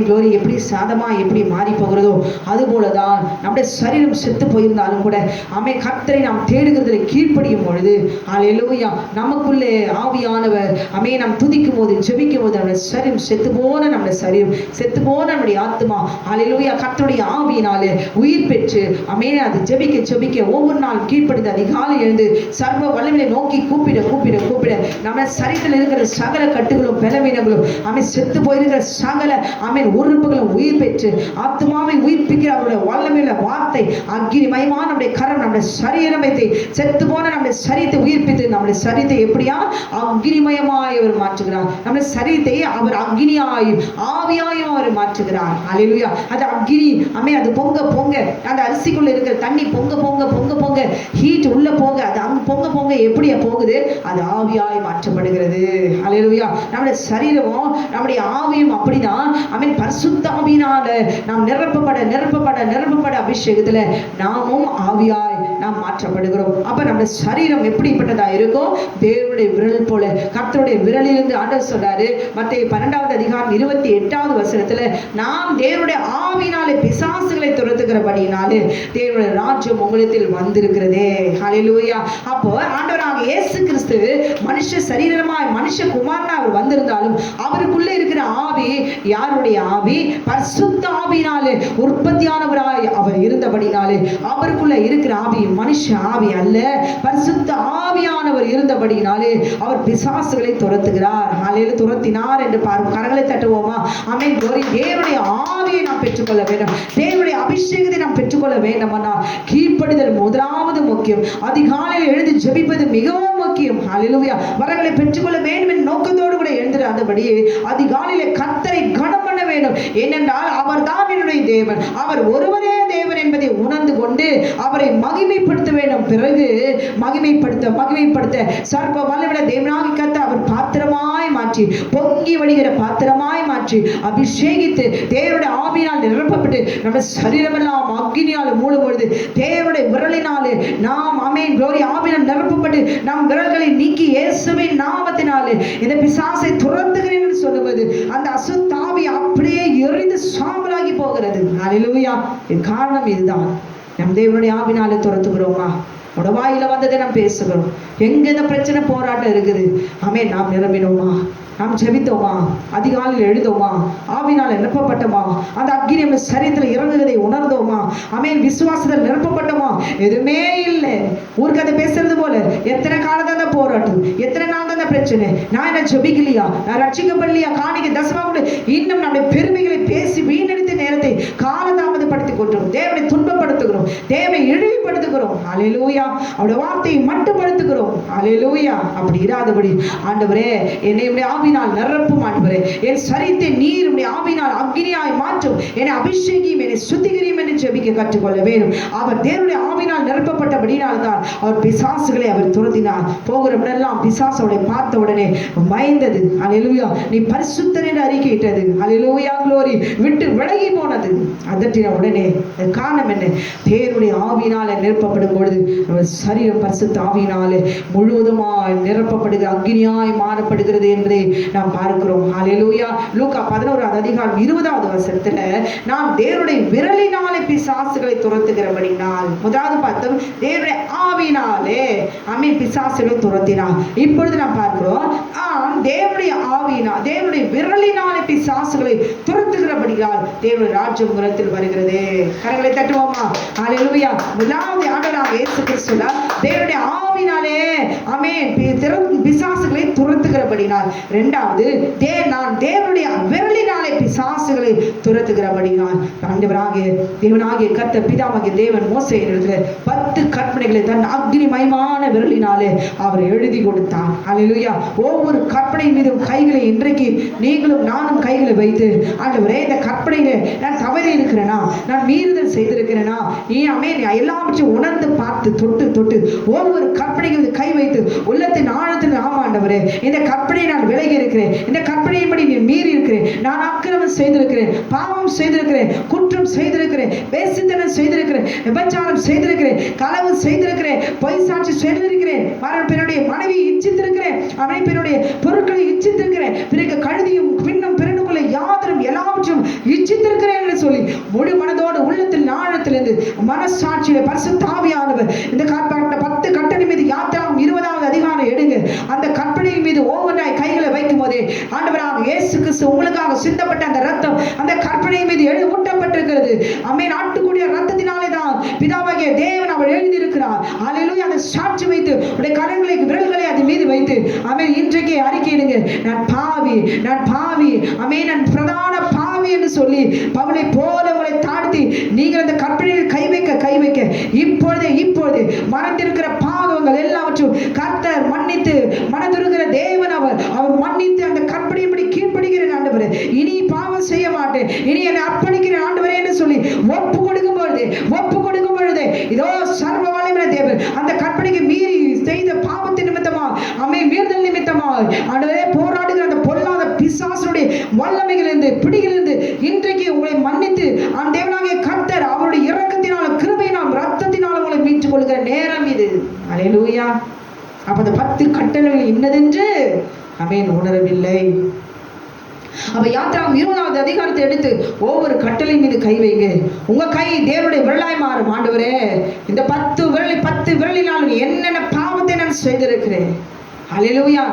க்ளோரி எப்படி சாதமா எப்படி மாறி போகிறதோ அதுபோலதான் நம்முடைய சரீரம் செத்து போயிருந்தாலும் கூட ஆமென் கர்த்தரை நாம் தேடுகிறதில் கீழ்ப்படியும் பொழுது அல்லேலூயா நமக்குள்ளே ஆவியானவர் ஆமென் நாம் துதிக்கும் போது ஜெபிக்கும் போது நம்முடைய சரீரம் செத்து போன நம்முடைய சரீரம் செத்து போன நம்முடைய ஆத்மா அல்லேலூயா கர்த்தருடைய ஆவியினாலே உயிர் பெற்று ஆமென் அது ஜெபிக்க ஒவ்வொரு நாள் கீழ்ப்படிந்து அதிகாலை எழுந்து சர்வ வல்லமையை நோக்கி கூப்பிட நம்ம சரீரத்தில் இருக்கிற சகல கட்டுகளும் பலவீனங்களும் ஆமென் செத்து போயிருக்கிற சகல ஆமென் உறுப்புகளும் உயிர் பெற்று ஆத்மாவை உயிர்ப்பிக்கிற அவருடைய வல்லமையுள்ள வார்த்தை அக்கினிமயமான நம்முடைய கரம் நம்முடைய சரீரம் வைத்து செத்து போன நம்முடைய சரீரத்தை உயிர்ப்பித்து நம்முடைய சரீரத்தை எப்படியா அக்னிமயமாய் அவர் மாற்றுகிறார். நம்முடைய சரீரத்தை அவர் அக்னியாயும் ஆவியாயும் அவர் மாற்றுகிறார். அல்லேலூயா. அது அக்னி ஆமென் அது பொங்க அந்த அரிசிக்குள்ள இருக்கிற தண்ணி பொங்க ஹீட் உள்ள போக அது அங்க பொங்க எப்படியா போகுது அது ஆவியாய் மாற்றப்படுகிறது. அல்லேலூயா. நம்முடைய சரீரமும் நம்முடைய ஆவியும் அப்படிதான் ஆமென் பரிசுத்த ஆவியினால நாம் நிரப்பப்பட அபிஷேகத்துல நாமும் ஆவியாய் நாம் மாற்றப்படுகிறோம். அப்ப நம்முடைய சரீரம் எப்படிப்பட்டதா இருக்கும்? தேவனுடைய விரல் போல. கர்த்தருடைய விரலிலிருந்து ஆண்டவர் சொல்றாரு மத்தேயு 12வது அதிகாரம் 28வது வசனத்துல நாம் தேவனுடைய ஆவியினாலே பிசாசுகளை துரத்துகிறபடியினாலே தேவனுடைய ராஜ்யம் உங்களிடத்தில் வந்திருக்கிறதே. ஹல்லேலூயா. அப்போ ஆண்டவராக இயேசு கிறிஸ்து மனுஷ சரீரமாய் மனுஷ குமாரனா அவர் வந்திருந்தாலும் அவருக்குள்ளே இருக்கிற ஆவி யாருடைய ஆவி? பரிசுத்த ஆவியினாலே உற்பத்தியானவராய் அவர் இருந்தபடினாலே அவருக்குள்ள இருக்கிற ஆவி மனுஷ ஆவி அல்ல, பரிசுத்த ஆவியானவர் இருந்தபடினாலே அவர் பிசாசுகளை துரத்துகிறார். ஹல்லேலூயா. துரத்தினார் என்று பார்க்கும். கரங்களை தட்டுவோமா? ஆமென். தேவனுடைய ஆவியை நாம் பெற்றுக்கொள்ள வேண்டும். தேவனுடைய அபிஷேகத்தை நாம் பெற்றுக்கொள்ள வேண்டுமானா கீழ்ப்படிதல் முதலாவது முக்கியம். அதிகாலையில் எழுந்து ஜெபிப்பது மிகவும் முக்கியம். ஹல்லேலூயா. வரங்களை பெற்றுக்கொள்ள வேண்டும் என்ற நோக்கத்தோடு கூட எழுந்திராதபடி அதிகாலையிலே கர்த்தரை கனம் பண்ண வேண்டும். ஏனென்றால் அவர் தான் என்னுடைய தேவன், அவர் ஒருவரே தேவன் என்பதை உணர்ந்து கொண்டு அவரை மகிமைப்படுத்த வேண்டும். பிறகு மகிமைப்படுத்த சர்வ வல்லமையுள்ள தேவனாகிய கர்த்தர் அவர் பாத்திரமாய் மாற்றி பொங்கி வடிகிற பாத்திரமாய் மாற்றி அபிஷேகித்து தேவனுடைய ஆவியினால் நிரப்பப்பட்டு நம்ம சரீரமெல்லாம் அக்னியால் மூடும் பொழுது தேவனுடைய விரலினாலே நாம் ஆமென் glory ஆவியினால் நிரப்பப்பட்டு நம் விரல்களை நீக்கி இயேசுவின் நாமத்தினாலே இந்த பிசாசை துரத்துகிறேன் என்று சொல்லுவது அந்த அசுத்தாவி அப்படியே எரிந்து சாம்பலாகி போகிறது. ஹல்லேலூயா. காரணம் இதுதான். நம் தேவனுடைய ஆவினாலே துரத்துகிறோமா? உடவாயில வந்ததை நாம் பேசுகிறோம். எங்க இந்த பிரச்சனை போராட்டம் இருக்குது ஆமென் நாம் நிரம்பினோமா? நாம் ஜெபித்தோமா? அதிகாலையில் எழுதோமா? ஆவினால் நிரப்பப்பட்டோமா? அந்த அக்னி நம்ம சரீரத்தில் இறங்குவதை உணர்ந்தோமா? ஆமென். விசுவாசத்தில் நிரப்பப்பட்டோமா? எதுவுமே இல்லை. ஊருக்கு அதை பேசுறது போல எத்தனை காலம் தான் போராட்டம், எத்தனை நாள் தான் பிரச்சனை, நான் என்ன ஜெபிக்கலையா, நான் ரட்சிக்கப்படலையா, காணிக்கை தசமா கூட இன்னும் நம்முடைய பெருமைகளை பேசி வீணடித்த நேரத்தை காலதாமதப்படுத்திக் கொண்டோம். தேவனை துன்பப்படுத்துகிறோம், தேவனை இழிவுபடுத்துகிறோம். அல்லேலூயா. அவருடைய வார்த்தையை மட்டுப்படுத்துகிறோம். அல்லேலூயா. அப்படி இராதபடி ஆண்டவரே என்னை ஆவினால் நிரப்பும் ஆண்டவரே, என் சரீரத்தை நீர் உம்முடைய ஆவினால் அக்னியாய் மாற்றும், என்னை அபிஷேகியும் என்னை சுத்திகரியும் என்று ஜெபிக்க கற்றுக்கொள்ள வேண்டும். அவர் தேவனுடைய ஆவினால் நிரப்பப்பட்டபடினால் தான் அவர் பிசாசுகளை அவர் துரத்தினார். போகிற இடமெல்லாம் பிசாசு அவரை பார்த்த உடனே பயந்தது. அல்லேலூயா. நீ பரிசுத்தர் என்று அறிக்கையிட்டது. அல்லேலூயா. glory விட்டு விலகி போனது. அதட்டின உடனே காரணம் என்ன? தேவனுடைய ஆவியினாலே நிரப்பப்படும் பொழுது அவர் சரீரம் பரிசுத்த ஆவியினாலே முழுவதுமாய் நிரப்பப்படுகிற அக்னியாய் மாறப்படுகிறது என்பதை நாம் பார்க்கிறோம். ஹல்லேலூயா. லூக்கா 11வது அதிகாரம் 20வது வசனத்துல நாம் தேவனுடைய விரலினாலே பிசாசுகளை துரத்துகிறபடினால் முதலாவது பார்த்தோம் தேவனுடைய ஆவியினாலே ஆமென் பிசாசுகளை துரத்தினார். இப்பொழுது நாம் பார்க்கிறோம் தேவனுடைய ஆவியினால் தேவனுடைய விரலினாலே பிசாசுகளை துரத்துகிறபடியால் தேவனுடைய ராஜ்யம் உலகத்தில் வருகிறது. கரங்களை தட்டுவோமா? ஹல்லேலூயா. முதலாவது ஆண்டவராகிய இயேசு கிறிஸ்து தேவனுடைய ஆவியினாலே ஆமென் பிசாசுகளை துரத்துகிறபடினால், இரண்டாவது நான் தேவனுடைய விரலினாலே பிசாசுகளை துரத்துகிறபடினால் தேவனாகிய கர்த்தர் பிதாவாகிய தேவன் மோசேயினிடத்தில் 10 கற்பனைகளை தன் அக்னிமயமான விரலினாலே அவர் எழுதி கொடுத்தார். அல்லேலூயா. ஒவ்வொரு கற்பனை மீதும் கைகளை இன்றைக்கு நீங்களும் நானும் கைகளை வைத்து ஆண்டவரே இந்த கற்பனையில நான் தவறி இருக்கிறேனா, நான் மீறுதல் செய்திருக்கிறேனா, எல்லாவற்றையும் உணர்ந்து பார்த்து தொட்டு ஒவ்வொரு கற்பனைகள் கை வைத்து உள்ளத்தின் ஆழத்தில் ஆமா ஆண்டவரே இந்த கற்பனையை நான் விலகி இருக்கிறேன், இந்த கற்பனையின்படி நீ மீறி இருக்கிறேன், நான் அக்கிரமம் செய்திருக்கிறேன், பாவம் செய்திருக்கிறேன், குற்றம் செய்திருக்கிறேன், வேசித்தனம் செய்திருக்கிறேன், விபச்சாரம் செய்திருக்கிறேன், களவு செய்திருக்கிறேன், பொய் சாட்சி சொல்லிருக்கிறேன், பிறனுடைய மனைவி இச்சித்திருக்கிறேன், அவனை பிறனுடைய பொருட்களை இச்சித்திருக்கிறேன், பிறகு கழுதியும் பின்னும் பிறனுக்குள்ள யாதரும் எல்லாவற்றும் இச்சித்திருக்கிறேன் என்று என்று சொல்லி முழு மனதோடு உள்ளத்தில் ஆழத்திலிருந்து மனசாட்சியில பரிசுத்த ஆவியானவர் இந்த 10 கட்டளை மீது யாத்திராவும் 20வது அதிகாரம் எடுங்க. அந்த கற்பனையின் மீது ஒவ்வொன்றாய் கைகளை வைக்கும் போதே ஆண்டவராக இயேசு கிறிஸ்து உங்களுக்காக சிந்தப்பட்ட அந்த ரத்தம் அந்த கற்பனையின் மீது ஊட்டப்பட்டிருக்கிறது. ஆமென். ஆட்டுக்குடிய ரத்தத்தினாலே தான் பிதாவாகிய தேவன் அவர் எழுதியிருக்கிறார். அல்லேலூயா. அந்த சாட்சி வைத்து உடைய கரங்களை விரல்களை அதன் மீது வைத்து ஆமென் இன்றைக்கு அறிக்கையிடுங்க. நான் பாவி, நான் பாவி, ஆமென், நான் பிரதான பாவி என்று சொல்லி பவுலை போல உங்களை தாழ்த்தி நீங்கள் அந்த கற்பனையில் கை வைக்க இப்பொழுதே மனதிருக்கிற பாவங்கள் எல்லாவற்றும் கர்த்தர் மன்னித்து மனதிருக்கிற தேவன் அவர் மன்னித்து அந்த கற்பனையின்படி கீழ்ப்படுகிறேன் ஆண்டவரே, இனி பாவம் செய்ய மாட்டேன், இனி என்னை அர்ப்பணிக்கிறேன் ஆண்டவரே என்று சொல்லி ஒப்பு கொடுக்கும் பொழுது இதோ சர்வ வல்லமையுள்ள தேவன் அந்த கற்பனைக்கு மீறி செய்த பாவத்தின் நிமித்தமா மீறுதல் நிமித்தமா ஆண்டவரே போராடுகிற அந்த பொல்லாத பிசாசுடைய வல்லமைகளிலிருந்து பிடிகளிலிருந்து இன்றைக்கு உங்களை மன்னித்து அந்த தேவனாகிய கர்த்தர் அவருடைய இரக்கத்தினாலும் கிருபையினாலும் ரத்தத்தினாலும் உங்களை மீட்டுக் கொள்கிற நேரம் இது. அல்லேலூயா. அப்ப அந்த 10 கட்டளைகள் இன்னதென்று ஆமென் உணரவில்லை. அப்ப யாத்திராவும் 20வது அதிகாரத்தை எடுத்து ஒவ்வொரு கட்டளை மீது கை வைங்க. உங்க கை தேவனுடைய விரலாய் மாறும். ஆண்டவரே, இந்த 10 விரலினாலும் என்னென்ன பாவத்தை நான் செய்திருக்கிறேன். அல்லேலூயா.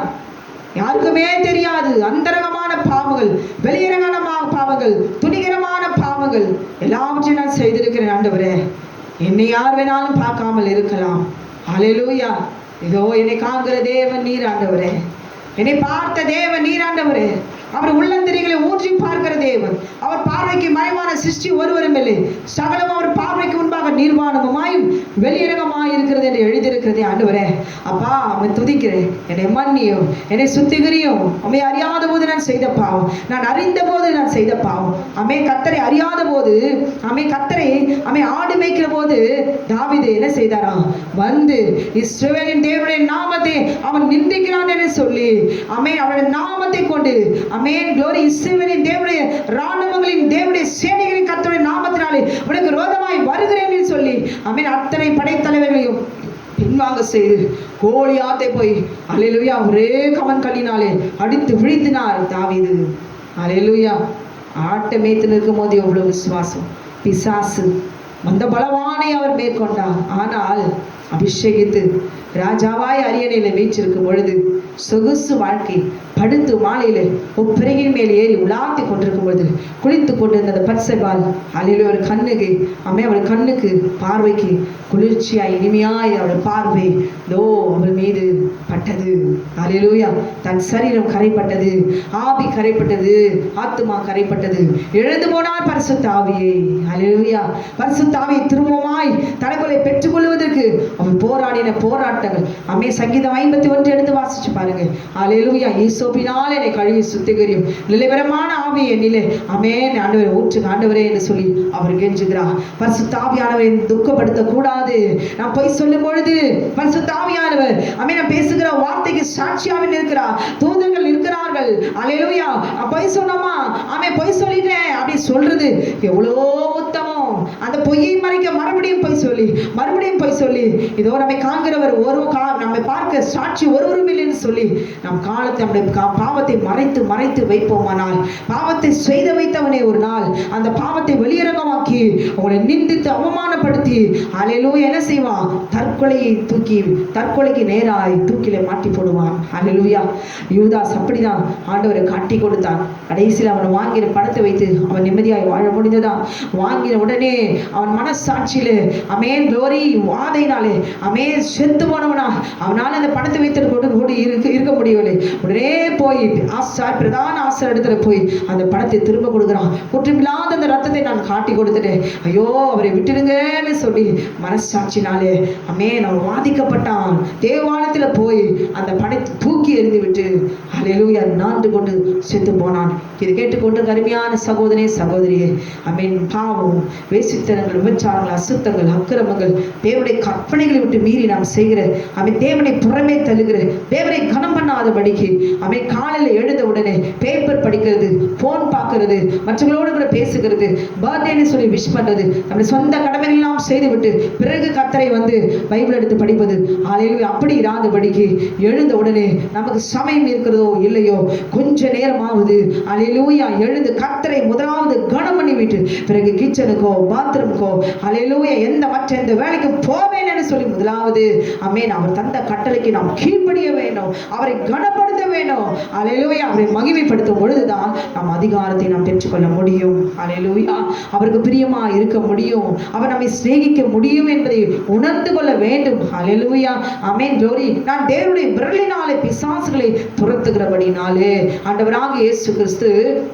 யாருக்குமே தெரியாது அந்தரங்கமான பாவங்கள், வெளியரங்கமான பாவங்கள், துணிகரமான பாவங்கள் எல்லாவற்றையும் நான் செய்திருக்கிறேன். ஆண்டவரே, என்னை யார் வேணாலும் பார்க்காமல் இருக்கலாம். அல்லேலூயா. இதோ என்னை காண்கிற தேவன் நீர் ஆண்டவரே, என்னை பார்த்த தேவன் நீர் ஆண்டவரே. அவர் உள்ளந்திரிகளை ஊற்றி பார்க்கிற தேவன். அவர் பார்வைக்கு மறைவான சிருஷ்டி ஒருவரும் இல்லை. சகலம் அவர் பார்வைக்கு முன்பாக நிர்வாணமாயும் வெளியிறங்கமாய் இருக்கிறது என்று எழுதியிருக்கிறதே. ஆண்டவரே, அப்பா அவன் துதிக்கிறேன், என்னை மன்னியும், என்னை சுத்திகரியும். அம்மை அறியாத போது நான் செய்த பாவம், நான் அறிந்த போது நான் செய்த பாவம். அம்மே கர்த்தரை அறியாத போது, அம்மே கர்த்தரை ஆடு மேய்க்கிற போது தாவீது என்ன செய்தாராம்? வந்து இஸ்ரவேலின் தேவனுடைய நாமத்தை அவன் நிந்திக்கிறான் என்று சொல்லி அவருடைய நாமத்தை கொண்டு ஆமென் glory இஸ்ரவேலின் தேவனுடைய ராணுவங்களின் தேவனுடைய சேனைகளின் கர்த்தருடைய நாமத்தினாலே உனக்கு விரோதமாய் வருகிறேன் என்று சொல்லி ஆமென் அத்தனை படைத்தலைவர்களையும் பின்வாங்க செய்து கோலியாத்தை போய் அல்லேலூயா ஒரே கவன் கல்லினாலே அடித்து வீழ்த்தினார் தாவீது. அல்லேலூயா. ஆட்டை மேய்த்து நிற்கும் போது எவ்வளவு விசுவாசம். பிசாசு அந்த பலவானை அவர் மேற்கொண்டார். ஆனால் அபிஷேகித்து ராஜாவாய் அரியணையில வீச்சிருக்கும் பொழுது சொகுசு வாழ்க்கை படுத்து மாலையில பிறகின் மேல் ஏறி உலாத்தி கொண்டிருக்கும் பொழுது குளித்து கொண்டிருந்த அந்த பச்சைபால் அல்லேலூயா ஒரு கண்ணுக்கு அவர் கண்ணுக்கு பார்வைக்கு குளிர்ச்சியாய் இனிமையாய் அவருடைய பார்வை அவள் மீது பட்டது. அல்லேலூயா. தன் சரீரம் கரைப்பட்டது, ஆவி கரைப்பட்டது, ஆத்துமா கரைப்பட்டது. எழுந்து போனார் பரிசுத்த ஆவியை. அல்லேலூயா. பரிசுத்த ஆவியை திரும்பமாய் தனக்குள்ளே பெற்றுக்கொள்வதற்கு அவன் போராடின போராட்டங்கள் சங்கீதம் 51 எடுத்து வாசிச்சு பாருங்க. அல்லேலூயா. ஈசோப்பினால் என்னை கழுவி சுத்திகரியும் நிலைவரமான ஆவி என்னிலே ஆமென் ஆண்டவரே ஊற்றுங்க ஆண்டவரே என்று சொல்லி அவர் கெஞ்சுகிறார். பரிசுத்த ஆவியானவரை துக்கப்படுத்த கூடாது. நான் போய் சொல்லும் பொழுது பரிசுத்த ஆவியானவர் நான் பேசுகிற வார்த்தைக்கு சாட்சியாக இருக்கிறார். தூதர்கள் இருக்கிறார்கள். அல்லேலூயா. பொய் சொன்னோமா பொய் சொல்லிட்டேன் அப்படி சொல்றது எவ்வளோ உத்தமம். அந்த பொய்யை மறைக்க மறுபடியும் பொய் சொல்லி இதோ நம்மை காண்கிறவர் நம்மை பார்க்க சாட்சி ஒருவரும் இல்லை என்று சொல்லி நம் காலத்தை நம்முடைய பாவத்தை மறைத்து வைப்போமானால் பாவத்தை செய்த வைத்தவனே ஒரு நாள் அந்த பாவத்தை வெளியரங்கமாக்கி உங்களை நிந்தித்து அவமானப்படுத்தி அல்லேலூயா என்ன செய்வான்? தற்கொலைக்கு நேராய் தூக்கிலே மாட்டி போடுவான். அல்லேலூயா. யூதாஸ் அப்படிதான் ஆண்டவரை காட்டி கொடுத்தான். கடைசியில் அவன் வாங்கின பணத்தை வைத்து அவன் நிம்மதியாய் வாழ முடிந்ததா? வாங்கின உடனே அவன் மனசாட்சியிலே ஆமென் glory வாதையினாலே செத்து போனவனா அவனால் அந்த பணத்தை வைத்து இருக்க முடியவில்லை. உடனே போய் பிரதான ஆசாரியர் இடத்துல போய் அந்த பணத்தை திரும்ப கொடுக்குறான். குற்றமில்லாத அந்த ரத்தத்தை நான் காட்டி கொடுத்துட்டேன், ஐயோ அவரை விட்டுடுங்கன்னு சொல்லி மனசாட்சினாலே அவன் வாதிக்கப்பட்டான். தேவாலயத்தில் போய் அந்த பணத்தை தூக்கி எறிந்து விட்டு அல்லேலூயா நாண்டு கொண்டு செத்து போனான். இது கேட்டுக்கொண்டு அருமையான சகோதரியே பாவம், வேசித்தனங்கள், விபச்சாரங்கள், அசுத்தங்கள், அக்கிரமங்கள், தேவனுடைய கற்பனைகளை விட்டு மீறி நாம் செய்கிற தேவனை புறமே தள்ளுகிற, தேவனை கனம் பண்ணாதபடிக்கு காலையில் எழுந்த உடனே பேப்பர் படிக்கிறது, போன் பார்க்கறது, மற்றவங்களோடு கூட பேசுகிறது, பர்த்டேன்னு சொல்லி விஷ் பண்றது, நம்முடைய சொந்த கடமைகள் எல்லாம் செய்து விட்டு பிறகு கர்த்தரை வந்து பைபிள் எடுத்து படிப்பது அல்லேலூயா அப்படி இராதபடிக்கு எழுந்த உடனே நமக்கு சமயம் இருக்கிறதோ இல்லையோ கொஞ்ச நேரமாவது அல்லேலூயா எழுந்து கர்த்தரை முதலாவது கனம் பண்ணி விட்டு சாப்பிட்டுட்டு பிறகு கிச்சனுக்கோ பாத்ரூமுக்கோ ஹல்லேலூயா மற்ற எந்த வேலைக்கு போவேன் என்று சொல்லி முதலாவது ஆமென் அவர் தந்த கட்டளைக்கு நாம் கீழ்ப்படிய வேண்டும், அவரை கனப்படுத்த வேண்டும். ஹல்லேலூயா அவரை மகிமைப்படுத்தும் பொழுதுதான் நாம் அதிகாரத்தை நாம் பெற்றுக்கொள்ள முடியும். ஹல்லேலூயா அவருக்கு பிரியமா இருக்க முடியும், அவர் நம்மை சிநேகிக்க முடியும் என்பதை உணர்ந்து கொள்ள வேண்டும். ஹல்லேலூயா ஆமென் க்ளோரி. நான் தேவனுடைய விரலினாலே பிசாசுகளை துரத்துகிறபடினாலே ஆண்டவராகிய இயேசு கிறிஸ்து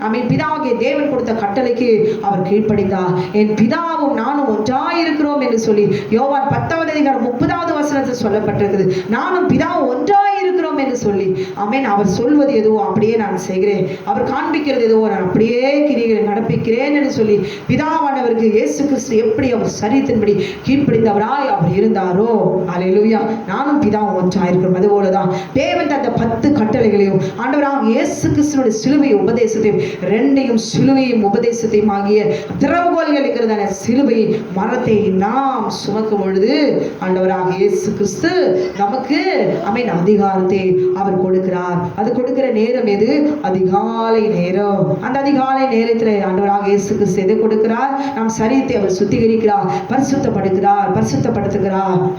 ஆமென் பிதாவாகிய தேவன் கொடுத்த கட்டளைக்கு அவர் கீழ்ப்படிந்தார். என் பிதாவும் நானும் ஒன்றாயிருக்கிறோம் என்று சொல்லி யோவான் 10வது அதிகாரம் 30வது வசனத்தில் சொல்லப்பட்டிருக்குது. நானும் பிதாவும் ஒன்றாயிருக்கிறோம் என்று சொல்லி ஆமென் அவர் சொல்வது எதுவோ அப்படியே நான் செய்கிறேன், அவர் காண்பிக்கிறது எதுவோ நான் அப்படியே கிரிகளை நடப்பிக்கிறேன் என்று சொல்லி பிதாவானவருக்கு இயேசு கிறிஸ்து எப்படி அவர் சரீரத்தின்படி கீழ்ப்படிந்தவராய் அவர் இருந்தாரோ ஹல்லேலூயா நானும் பிதாவும் ஒன்றாயிருக்கிறோம். அதுபோலதான் தேவன் தந்த 10 கட்டளைகளையும் ஆண்டவராக இயேசு கிறிஸ்துவினுடைய சிலுவை உபதேசத்தையும் ரெண்டையும் சிலுவையும் உபதேசத்தையும் ஆகிய திறவுகோல்கள் இருக்கிறதான சிலுவை மரத்தை நாம் சுமக்கும் பொழுது ஆண்டவராக இயேசு கிறிஸ்து நமக்கு ஆமென் அதிகாரத்தை அவர் கொடுக்கிறார். அது கொடுக்கிற நேரம் எது? அதிகாலை நேரம். அந்த அதிகாலை நேரத்தில் ஆண்டவராக இயேசு கிறிஸ்து எதை கொடுக்கிறார்? நம் சரீரத்தை அவர் சுத்திகரிக்கிறார், பரிசுத்தப்படுத்துகிறார்.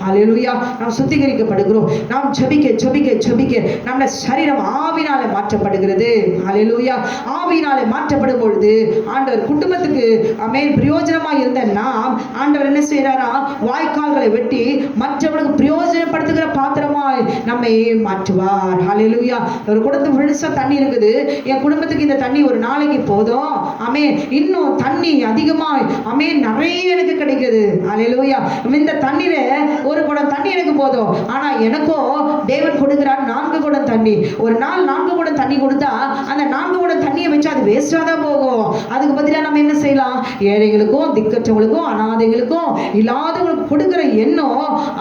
ஹல்லேலூயா நாம் சுத்திகரிக்கப்படுகிறோம். நாம் ஜெபிக்க ஜெபிக்க ஜெபிக்க நம்ம சரீரம் ஆவினாலே மாற்றப்படுகிறது. ஹல்லேலூயா ஆவினாலே மாற்றப்படும் பொழுது ஆண்டவர் குடும்பத்துக்கு ஆமென் பிரயோஜனமாக இருந்த நாம் ஆண்டவர் என்ன செய்யறாரா? வாய்க்கால்களை வெட்டி மற்றவர்களுக்கு பிரயோஜனப்படுத்துகிற பாத்திரமாய் நம்மை மாற்றுவார். ஹல்லேலூயா ஒரு குடத்து முழுசா தண்ணி இருக்குது, என் குடும்பத்துக்கு இந்த தண்ணி ஒரு நாளைக்கு போதும், ஆமென் இன்னும் தண்ணி அதிகமாய் ஆமென் நிறைய எனக்கு கிடைக்குது. ஹல்லேலூயா இந்த தண்ணீர ஒரு குடம் தண்ணி எனக்கு போதும், ஆனா எனக்கோ தேவன் கொடுக்கிறார் 4 குடம் தண்ணி. ஒரு நாள் 4 குடம் தண்ணி கொடுத்தா அந்த 4 குடம் தண்ணியை வச்சு அது வேஸ்டா தான் போகும். அதுக்கு பதிலாக நம்ம என்ன செய்யலாம்? ஏழைகளுக்கும் திக்கற்றவங்களுக்கும் அனாதைகளுக்கும் இல்லாதவங்களுக்கு கொடுக்கிற எண்ணம்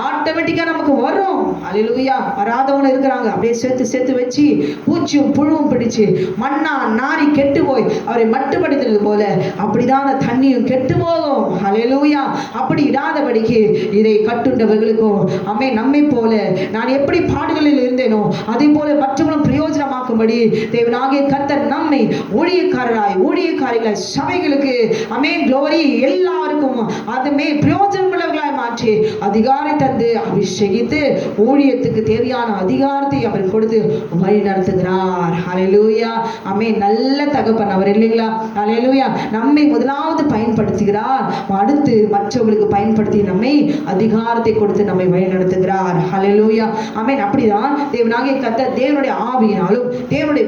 ஆட்டோமேட்டிக்கா நமக்கு வரும். ஹல்லேலூயா வராதவங்க இருக்கிறாங்க, அப்படியே சேர்த்து சேர்த்து வச்சு பூச்சியும் புழுவும் பிடிச்சு மண்ணா நாரி கெட்டு போய் அவரை மட்டுப்படுத்துறது போல அப்படிதான் அந்த தண்ணியும் கெட்டு போகும். ஹல்லேலூயா அப்படி இடாதபடிக்கு இதை கட்டுண்டவர்களுக்கும் ஆமென் நம்மை போல நான் எப்படி பாடுகளில் இருந்தேனோ அதே போல மற்றவர்களும் பிரயோஜனமாக்கும்படி தேவனாகிய கர்த்தர் நம்மை ஊழியக்காரிகளாய் சபைகளுக்கு ஆமென் க்ளோரி எல்லாருக்கும் அதுமே பிரயோஜனமுள்ளவர்களாய் மாற்றி அதிகாரம் தந்து அபிஷேகித்து ஊழியத்துக்கு தேவையான அதிகாரத்தை அவர் கொடுத்து வழி நடத்துகிறார். ஹல்லேலூயா ஆமென் நல்ல தகப்பன் அவர் இல்லைங்களா? ஹல்லேலூயா நம்மை முதலாவது பயன்படுத்துகிறார், அடுத்து மற்றவர்களுக்கு பயன்படுத்தி நம்மை அதிகாரத்தை கொடுத்து நம்மை வழி நடத்துகிறார். ஹல்லேலூயா ஆமென் அப்படிதான் தேவனாகிய கர்த்தர் தேவனுடைய ஆவியினாலும் தேவனுடைய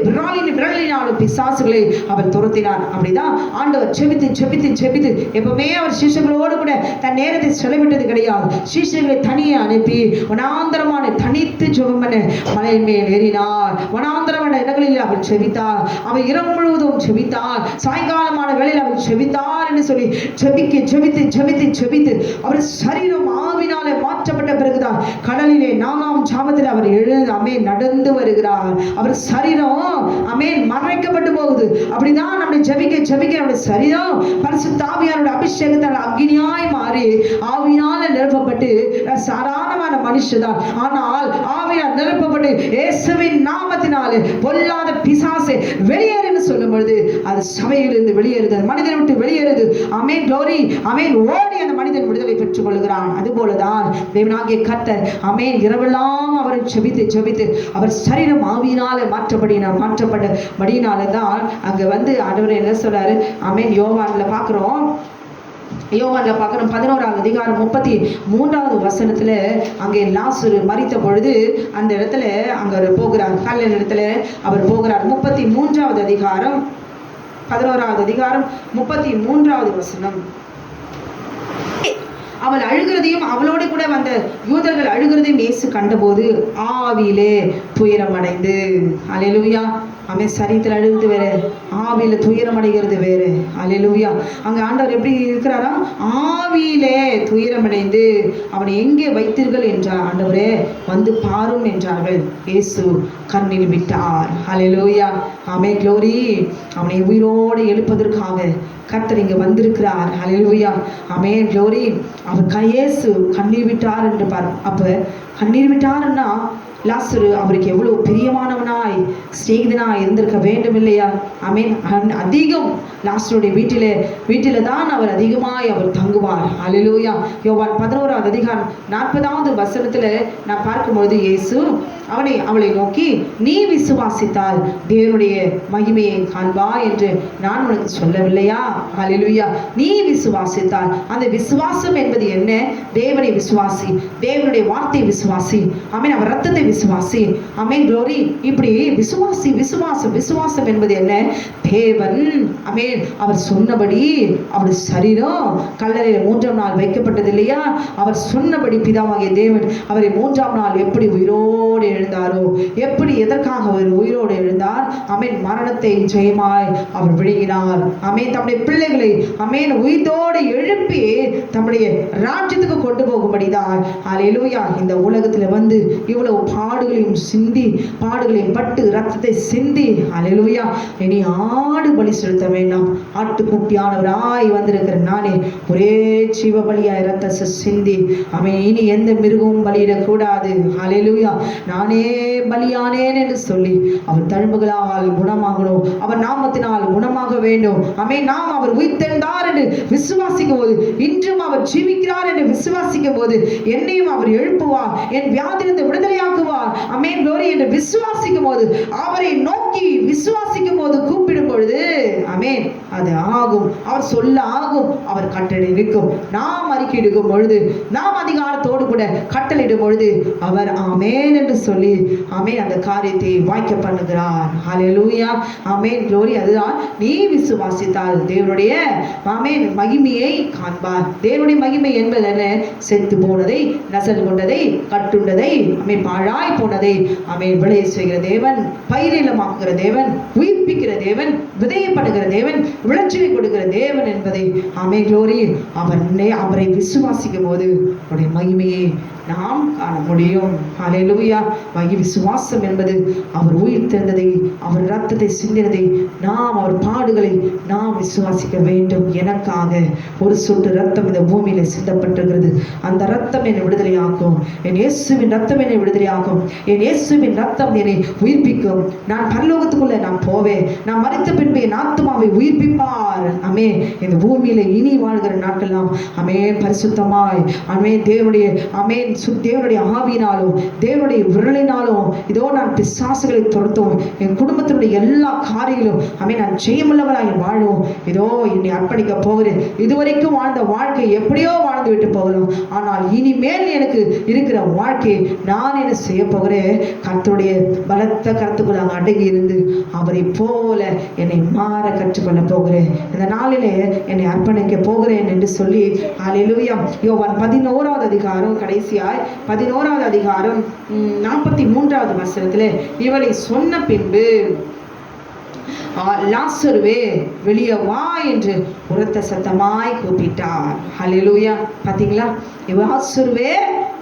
விரலினாலும் பிசாசுகளை அவர் துரத்தினார். அப்படிதான் ஆண்டவர் செபித்து செபித்து செபித்து எப்பவுமே அவர் சீஷர்களோடு கூட தன் நேரத்தை செலவிட்டது கிடையாது. சீஷர்களை தனியே அனுப்பி வனாந்தரமான தனித்து ஜெபம் பண்ண மலையின் மேல் ஏறினார். வனாந்தரமான இடங்களில் அவர் செபித்தார், அவர் இரவு முழுவதும் செபித்தார், சாயங்காலமான வேளையில் அவர் செபித்தார் என்று சொல்லி ஜெபிக்க ஜெபித்து ஜெபித்து ஜெபித்து அவர் சரீரம் ஆவினாலே மாற்றப்பட்ட பிறகுதான் கடலிலே 4ஆம் ஜாமத்தில் அவர் நடந்து வருகிறார். அவர் சரீரம் ஆமென் மறைக்கப்பட்டு போகுது. அப்படிதான் நம்ம ஜெபிக்க ஜெபிக்க நம்முடைய சரீரம் பரிசுத்த ஆவியானவருடைய அபிஷேகத்தால் அக்னியாய் மாறி ஆவியினால நிரப்பப்பட்டு சாதாரணமான மனுஷதான், ஆனால் ஆவியால் நிரப்பப்பட்டு இயேசுவின் நாமத்தினாலே பொல்லாத பிசாசை வெளியேறுன்னு சொல்லும் பொழுது அது சபையிலிருந்து வெளியேறுது, மனிதனை விட்டு வெளியேறுது. ஆமென் க்ளோரி ஆமென் ஓடி அந்த மனிதன் விடுதலை பெற்றுக் கொள்கிறான். அதுபோலதான் தேவனாகிய கர்த்தர் ஆமென் இரவெல்லாம் அவரை ஜெபித்து ஜெபித்து அவர் சரீரம் ஆவியினால மாற்றப்பட்டபடியினால தான் அங்க வந்து ஆண்டவர் என்ன சொல்றாரு? ஆமென் யோவான்ல பார்க்கிறோம் 11வது அதிகாரம் 33வது வசனத்துல அங்கே லாசரு மரித்த பொழுது அந்த இடத்துல அங்க போகிறார், கல்லன் இடத்துல அவர் போகிறார். 33வது அதிகாரம் 11வது அதிகாரம் 33வது வசனம். அவள் அழுகிறதையும் அவளோடு கூட வந்த யூதர்கள் அழுகிறதையும் இயேசு கண்டபோது ஆவியிலே துயரம் அடைந்து. ஹல்லேலூயா அவன் சரீரத்தில் அழுகிறது வேற, ஆவியில துயரம் அடைகிறது வேறு. ஹல்லேலூயா அங்க ஆண்டவர் எப்படி இருக்கிறாரா? ஆவியிலே துயரம் அடைந்து அவனை எங்கே வைத்தீர்கள் என்றார். ஆண்டவரே வந்து பாரும் என்றார்கள். இயேசு கண்ணில் விட்டார். ஹல்லேலூயா ஆமென் க்ளோரி அவனை உயிரோடு எழுப்பதற்காக கர்த்தர் இங்க வந்திருக்கிறார். ஹல்லேலூயா ஆமென் க்ளோரி அவர் இயேசு கண்ணீர் விட்டார் என்று அப்ப கண்ணீர் விட்டாருன்னா லாசரு அவருக்கு எவ்வளவு பிரியமானவனாய் சிநேகிதனாய் இருந்திருக்க வேண்டும் இல்லையா? ஆமென். அதிகம் லாசருடைய வீட்டில தான் அவர் அதிகமாய் அவர் தங்குவார். அல்லேலூயா. யோவான் 11வது அதிகாரம் 40வது வசனத்துல நான் பார்க்கும்பொழுது இயேசு அவளை நோக்கி, நீ விசுவாசித்தால் தேவனுடைய மகிமையை காண்பா என்று நான் உனக்கு சொல்லவில்லையா? அல்லேலூயா. நீ விசுவாசித்தால், அந்த விசுவாசம் என்பது என்ன? தேவனை விசுவாசி, தேவனுடைய வார்த்தை விசுவாசி, ஆமென். அவர் ரத்தத்தை விசுவாசி, ஆமென். க்ளோரி. இப்படி விசுவாசம் என்பது என்ன? தேவன், ஆமென், அவர் சொன்னபடி அவருடைய சரீரம் கல்லறையில் 3ஆம் நாள் வைக்கப்பட்டது இல்லையா? அவர் சொன்னபடி பிதாவாகிய தேவன் அவரை 3ஆம் நாள் எப்படி உயிரோடு எழுந்தாரோ, எப்படி எதற்காக அவர் உயிரோடு எழுந்தார்? ஆமென். மரணத்தை ஜெயமாய் அவர் விழுங்கினார். ஆமென். தம்முடைய பிள்ளைகளை, ஆமென், உயிரோடு எழுப்பி தம்முடைய ராஜ்யத்துக்கு கொண்டு போகும்படிதான், அல்லேலூயா, இந்த உலகத்துல வந்து இவ்வளவு பாடுகளையும் சிந்தி, பாடுகளையும் பட்டு ரத்தத்தை சிந்தி, அல்லேலூயா, இனி ஆடு பலி செலுத்த வேண்டாம், ஆட்டுக்குட்டியானவராய் வந்திருக்கிற நானே ஒரே ஜீவ பலியாய் ரத்தத்தை சிந்தி, அவன் இனி எந்த மிருகமும் பலியிடக்கூடாது, அல்லேலூயா, நானே பலியானேன் என்று சொல்லி அவர் தழும்புகளால் குணமாகணும், அவர் நாமத்தினால் குணமாக வேண்டும். ஆமென். நாம் அவர் உயிர்த்தெழுந்தார் என்று விசுவாசிக்கும் போது, இன்றும் அவர் ஜீவிக்கிறார் என்று விசுவாசிக்கும் போது, என்னையும் அவர் எழுப்புவார், என் வியாதியிலிருந்து விடுதலையாக்குவார், ஆமென், க்ளோரி, என்று விசுவாசிக்கும் போது, அவரை நோக்கி விசுவாசிக்கும் போது, கூப்பிடும் பொழுது, ஆமென், அது ஆகும். அவர் சொல்ல ஆகும், அவர் கட்டளை இருக்கும். நாம் அறிக்கையிடும் பொழுது, நாம் அதிகாரத்தோடு கூட கட்டளையிடும் பொழுது, அவர் ஆமென் என்று சொல்லி, ஆமென், அந்த காரியத்தை வாய்க்க பண்ணுகிறார். ஹல்லேலூயா. ஆமென், க்ளோரி. அதுதான், நீ விசுவாசித்தால் தேவனுடைய, ஆமென், மகிமையை காண்பார். தேவனுடைய மகிமை என்பது என்ன? செத்து போனதை, நசல் கொண்டதை, கட்டுண்டதை, ஆமென், பாழாய் போனதை, ஆமென், விளைய செய்கிற தேவன், பயிரிலமாக்குகிற தேவன், உயிர்ப்பிக்கிற தேவன், விதையப்படுகிற தேவன், விளைச்சலை கொடுக்கிற தேவன் என்பதை, ஆமென், க்ளோரி, அவரை விசுவாசிக்கும் போது அவருடைய மகிமையை நாம் காண முடியும். ஹல்லேலூயா. விசுவாசம் என்பது அவர் உயிர் தெழுந்ததை, அவர் ரத்தத்தை சிந்தினதை, நாம் அவர் பாடுகளை நாம் விசுவாசிக்க வேண்டும். எனக்காக ஒரு சொட்டு ரத்தம் இந்த பூமியில சிந்தப்பட்டிருக்கிறது. அந்த ரத்தம் என்னை விடுதலையாக்கும். என் இயேசுவின் ரத்தம் என்னை விடுதலையாக்கும். என் இயேசுவின் ரத்தம் என்னை உயிர்ப்பிக்கும். நான் பரலோகத்துக்குள்ள நான் போவேன். நான் மரித்த பின்பு என் ஆத்துமாவை உயிர்ப்பிப்பார். ஆமே. இந்த பூமியில இனி வாழ்கிற நாட்கள்லாம், ஆமே, பரிசுத்தமாய், ஆமே, தேவனுடைய, ஆமே, தேவனுடைய ஆவியினாலும் தேவனுடைய விரலினாலும் இதோ நான் பிசாசுகளை துரத்தும், என் குடும்பத்தினுடைய எல்லா காரியங்களும், ஆமே, நான் ஜெயமுள்ளவராய் வாழும். இதோ என்னை அர்ப்பணிக்க போகிறேன். இதுவரைக்கும் வாழ்ந்த வாழ்க்கை எப்படியோ வாழ்ந்து விட்டு போகலாம், ஆனால் இனிமேல் எனக்கு இருக்கிற வாழ்க்கை நான் என்ன செய்ய போகிறேன்? கர்த்தருடைய பலத்த கருத்துக்குள்ள அடங்கி இருந்து அவரை போல என்னை மாற கற்றுக்கொள்ள போகிறேன். இந்த நாளிலே என்னை அர்ப்பணிக்க போகிறேன் என்று சொல்லி, அல்லேலூயா. யோவான் 11வது அதிகாரம் கடைசியாய் 11வது அதிகாரம் 43வது வசனத்திலே, இவளை சொன்ன பின்பு, லாசருவே வெளியே வா என்று உரத்த சத்தமாய் கூப்பிட்டார். ஹல்லேலூயா. பாத்தீங்களா? லாசருவே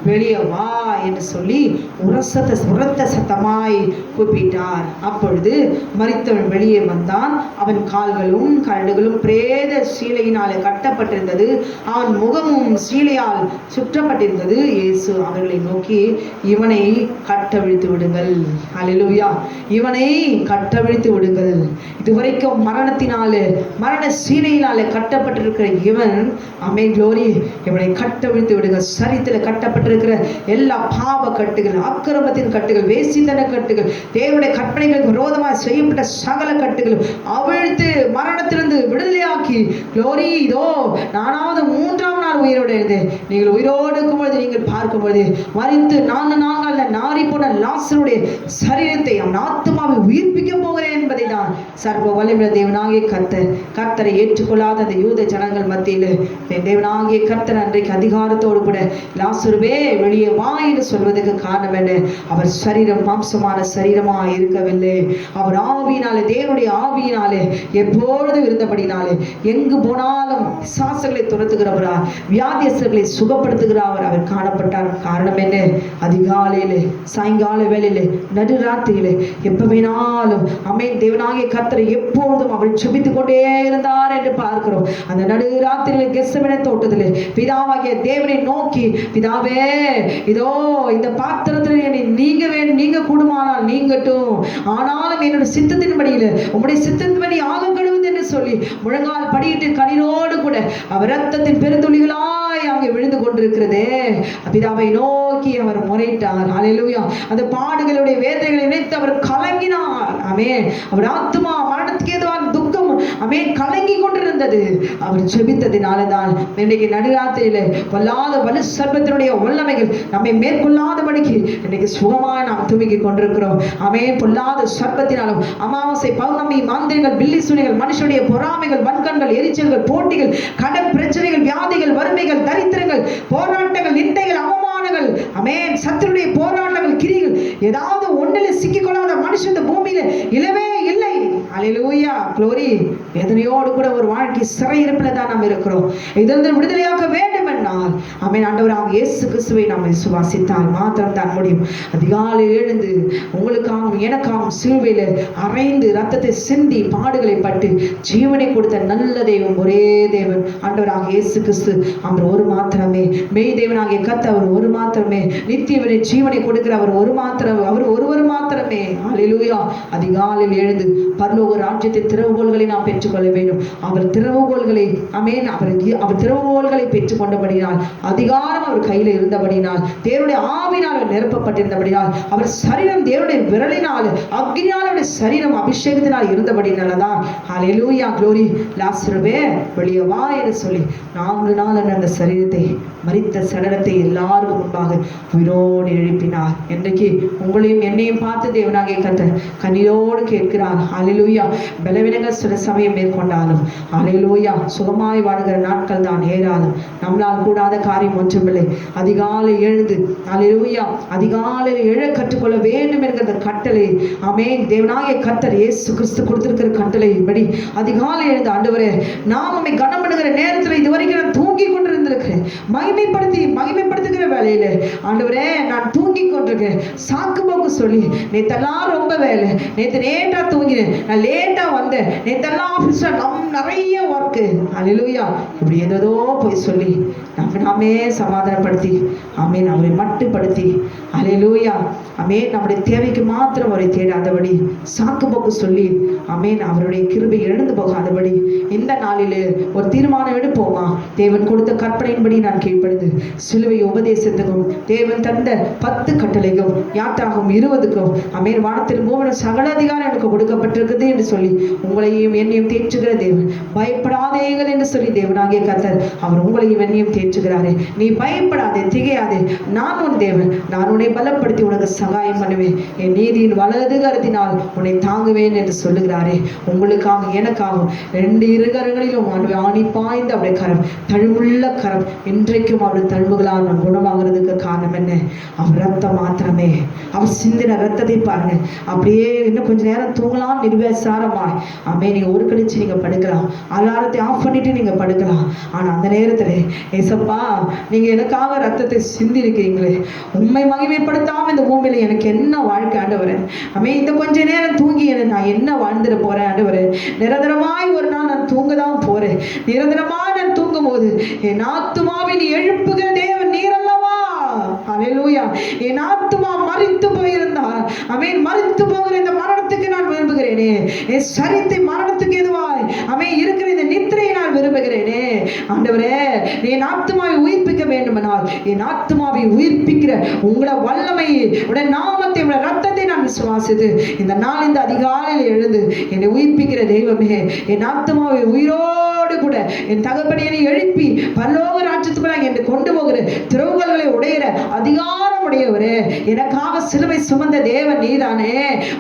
வெளியே வா என்று சொல்லி உரத்த சத்தமாய் கூப்பிட்டார். அப்பொழுது மரித்தவன் வெளியே வந்தான். அவன் கால்களும் கரடுகளும் பிரேத சீலையினாலே கட்டப்பட்டிருந்தது. அவன் முகமும் சீலையால் சுற்றப்பட்டிருந்தது. இயேசு அவர்களை நோக்கி, இவனை கட்டவிழ்த்து விடுங்கள். அல்லேலூயா. இவனை கட்டவிழ்த்து விடுங்கள். இதுவரைக்கும் மரணத்தினாலே, மரண சீலையினாலே கட்டப்பட்டிருக்கிற இவன், ஆமென், க்ளோரி, இவனை கட்டவிழ்த்து விடுங்கள். சரித்தில கட்டப்பட்ட எல்லா பாவ கட்டுகள், அக்கிரமத்தின் கட்டுகள், வேசித்தன கட்டுகள், தேவனுடைய கற்பனைகளுக்கு விரோதமாக செய்யப்பட்ட சகல கட்டுகளும் அவிழ்த்து மரணத்திலிருந்து விடுதலையாக்கி, க்ளோரி, இதோ நானாவது 3ஆம் நாள் உயிரோடு இருந்தேன். நீங்கள் உயிரோடு இருக்கும்போது நீங்கள் பார்க்கும்போது மரித்து 4 நாட்கள் நாரி போன லாசருடைய சரீரத்தை, அவன் ஆத்துமாவை உயிர்ப்பிக்க போகிறேன் என்பதை தான் சர்வ வல்லமையுள்ள தேவனாகிய கர்த்தரை ஏற்றுக்கொள்ளாத அந்த யூத ஜனங்கள் மத்தியில் தேவனாகிய கர்த்தர் அன்றைக்கு அதிகாரத்தோடு கூட லாசருவே வெளியே வா என்று சொல்வதற்கு காரணம் என்ன? அவர் சரீரம் மாம்சமான சரீரமாக இருக்கவில்லை. அவர் ஆவியினாலே, தேவனுடைய ஆவியினாலே எப்பொழுதும் இருந்தபடினாலே எங்கு போனாலும் பிசாசுகளை துரத்துகிறவரா, வியாதியஸ்தர்களை சுகப்படுத்துகிறவர் அவர் காணப்பட்டார். காரணம் என்ன? அதிகாலையில அதிகாலையிலே, சாயங்கால வேளையிலே, நடுராத்திரியிலே, எப்ப வேணாலும் ஆமென் தேவனாகிய கர்த்தரை எப்பொழுதும் அவர் ஜெபித்துக் கொண்டே இருந்தார் என்று பார்க்கிறோம். அந்த நடுராத்திரியிலே கெத்செமனே தோட்டத்திலே பிதாவாகிய தேவனை நோக்கி, பிதாவே இதோ இந்த பாத்திரத்தில் என்னை நீங்க கூடுமானால் நீங்கட்டும், ஆனாலும் என்னோட சித்தத்தின்படியில உம்முடைய சித்தத்தின்படி ஆக கழுவுது என்று சொல்லி முழங்கால் படியிட்டு கண்ணீரோடு கூட அவர் ரத்தத்தின் பெருந்துளிகளாய் அங்கே விழுந்து கொண்டிருக்கிறதே. பிதாவை நோக்கி அவர் முறையிட்டார். ஹல்லேலூயா. அந்த பாடுகளுடைய வேதனைகளை நினைத்து அவர் கலங்கினார். ஆமென். அவர் ஆத்துமா மரணத்துக்கு ஏதுவான துக்கம் ஆமென் கலங்கி கொண்டிருந்தது. அவர் ஜெபித்ததினால்தான் இன்னைக்கு நடுராத்திரியிலே பொல்லாத வலு சர்ப்பத்தினுடைய வல்லமைகள் நம்மை மேற்கொள்ளாதபடிக்கு இன்னைக்கு சுகமாய் நாம் தூங்கிக் கொண்டிருக்கிறோம். ஆமென். பொல்லாத சர்ப்பத்தினாலும் அமாவாசை, பௌர்ணமி, மாந்திரிகள், பில்லி சூனிகள், மனுஷனுடைய பொறாமைகள், வன்கண்கள், எரிச்சல்கள், போட்டிகள், கடன் பிரச்சனைகள், வியாதிகள், வறுமைகள், தரித்திரங்கள், போராட்டங்கள், நிந்தைகள், அவமானங்கள், ஆமென், சத்துருடைய போராட்டங்கள், கிரிகள், ஏதாவது ஒன்றில் சிக்கிக்கொள்ளாத மனுஷன் இந்த பூமியில இல்லவே இல்லை. அல்லேலூயா, க்ளோரி. வேதனையோடு கூட ஒரு வாழ்க்கை சிறையிருப்பில் தான் நாம் இருக்கிறோம். இதிலிருந்து விடுதலையாக்க வேண்டும் என்றால் ஆமென் ஆண்டவராகிய இயேசு கிறிஸ்துவை நாம் விசுவாசித்தால் மாத்திரம் தான் முடியும். அதிகாலையில் எழுந்து உங்களுக்காகவும் எனக்காகவும் சிலுவையில அறைந்து ரத்தத்தை சிந்தி பாடுகளை பட்டு ஜீவனை கொடுத்த நல்ல தெய்வம் ஒரே தேவன் ஆண்டவராகிய இயேசு கிறிஸ்து. அவர் ஒரு மாத்திரமே மெய் தேவனாகிய கர்த்தர். அவர் ஒரு மாத்திரமே நித்திய ஜீவனை கொடுக்கிற அவர் ஒருவர் மாத்திரமே. அல்லேலூயா. அதிகாலையில் எழுந்து பரலோக ராஜ்யத்தின் திறவுகோல்களை நாம் பெற்றுக்கொள்ள வேண்டும். அவர் திறவுகோல்களை ஆமென் அவர் திறவுகோல்களை பெற்றுக் கொண்டபடினால், அதிகாரம் அவர் கையில் இருந்தபடினால், தேவனுடைய ஆவினால் அவர் நிரப்பப்பட்டிருந்தபடினால், அவர் சரீரம் தேவனுடைய விரலினால் அக்னியால் அவருடைய சரீரம் அபிஷேகத்தினால் இருந்தபடினால்தான் ஹல்லேலூயா, க்ளோரி. லாசருவே வெளியே வா என்று சொல்லி 4 நாள் அந்த சரீரத்தை மரித்த சடலத்தை எல்லாருக்கும் முன்பாக உயிரோடு எழுப்பினார். இன்றைக்கு உங்களையும் என்னையும் பார்த்து தேவனாகிய கர்த்தர் கண்ணீரோடு கேட்கிறார். ஹல்லேலூயா. பலவீனங்கள் சில சமயம் மேற்கொண்டாலும் ஹல்லேலூயா சுகமாய் வாழ்கிற நாட்கள் தான் ஏராளம். நம்மளால் கூடாத காரியம் ஒன்றுமில்லை. அதிகாலை எழுந்து ஹல்லேலூயா அதிகாலையில் எழ கற்றுக்கொள்ள வேண்டும் என்கிற கட்டளை ஆமென் தேவனாகிய கர்த்தர் இயேசு கிறிஸ்து கொடுத்திருக்கிற கட்டளையின்படி அதிகாலை எழுந்து ஆண்டவரே நாம் உம்மை கனம் பண்ணுகிற நேரத்தில் இதுவரைக்கும் நான் தூங்கி கொண்டிருந்திருக்கிறேன். மகிமைப்படுத்துகிற வேலையில ஆண்டவரே நான் தூங்கி கொண்டிருக்கேன். சாக்கு போக்கு சொல்லி நேத்தெல்லாம் ரொம்ப வேலை, நேற்று லேட்டா தூங்கினேன், நான் லேட்டா வந்தேன், நேத்தெல்லாம் ஆஃபீஸ்ல நிறைய ஒர்க்கு அல்லேலூயா இப்படி ஏதோ போய் சொல்லி நாமே சமாதானப்படுத்தி ஆமேன் அவரை மட்டுப்படுத்தி அல்லேலூயா ஆமேன் நம்முடைய தேவைக்கு மாத்திரம் அவரை தேடாதபடி சாக்கு போக்கு சொல்லி ஆமேன் அவருடைய கிருபை இழந்து போகாதபடி இந்த நாளிலே ஒரு தீர்மானம் எடுப்போமா? தேவன் கொடுத்த கற்பனையின்படி நான் கீழ்ப்படிந்து சிலுவை உபதேசத்துக்கும் தேவன் தந்த 10 கட்டளைக்கும் யாத்திராகும் 20க்கும் ஆமேன் வானத்தில் பூமியில் சகல அதிகாரம் எனக்கு கொடுக்கப்பட்டிருக்குது என்று சொல்லி உங்களையும் என்னையும் தேற்றுகிற தேவன். பயப்படாதேங்கள் என்று சொல்லி தேவனாகிய கர்த்தர் அவர் உங்களையும் என்னையும் தேற்றுகிறாரே. நீ பயப்படாதே, திகையாதே, நான் உன் தேவன், நான் உன்னை பலப்படுத்தி உனக்கு சகாயம் பண்ணுவேன், என் நீதியின் வலது கரத்தினால் உன்னை தாங்குவேன் என்று சொல்லுகிறாரே. உங்களுக்காக எனக்காகவும் 2 இருகரங்களிலும் ஆணி பாய்ந்த அவருடைய கரம், தழுவுள்ள கரம் இன்றைக்கும் அவருடைய தழுவுகளால் நான் குணமாகிறதுக்கு காரணம் என்ன? அவர் ரத்தம் மாத்திரமே. அவர் சிந்தின ரத்தத்தை பாருங்க. அப்படியே இன்னும் கொஞ்ச நேரம் தூங்கலாம் நிர்வேசாரமாய் ஆமே நீங்க ஒரு கழிச்சு நீங்க படுக்கலாம், அலாரத்தை ஆஃப் பண்ணிட்டு நீங்க படுக்கலாம். ஆனா அந்த நேரத்துல ஏசப்பா நீங்க எனக்காக ரத்தத்தை சிந்தி இருக்கிறீங்களே, உண்மை மகிமைப்படுத்தாம இந்த பூமியில எனக்கு என்ன வாழ்க்கை ஆண்டவரே? ஆமே இந்த கொஞ்ச நேரம் தூங்கி நான் என்ன வாழ்ந்துட போறேன் ஆண்டவரே? நிரந்தரமாய் ஒரு நாள் நான் தூங்க தான் போறேன். நிரந்தரமாய் நான் தூங்கும் போது என் ஆத்துமாவை நீ எழுப்புகிற தேவன் நீர் அல்லவா? அல்லேலூயா. என் ஆத்துமா மரித்து போயிருந்தால் ஆமென் மரித்து போகிற இந்த மரணத்துக்கு நான் விரும்புகிறேனே, என் சரீரத்தை மரணத்துக்கு எதுவாய் ஆமென் இருக்கிற இந்த நித்திரையை நான் விரும்புகிறேனே. ஆண்டவரே என் ஆத்துமாவை உயிர்ப்பிக்க வேண்டுமானால் என் ஆத்துமாவை உயிர்ப்பிக்கிற உங்களை வல்லமையை உடைய நாமத்தை உடைய ரத்தத்தை நான் விசுவாசித்து இந்த நாள் இந்த அதிகாலையில் எழுந்து என்னை உயிர்ப்பிக்கிற தெய்வமே, என் ஆத்துமாவை உயிரோடு கூட என் தகப்பனை எழுப்பி பரலோக ராஜ்யத்துக்குள்ள என்னை கொண்டு போகிற திறவுகோல்களை உடையிற அதிகாரம் உடையவரே, எனக்காக சிலுவை சுமந்த தேவன் நீதானே.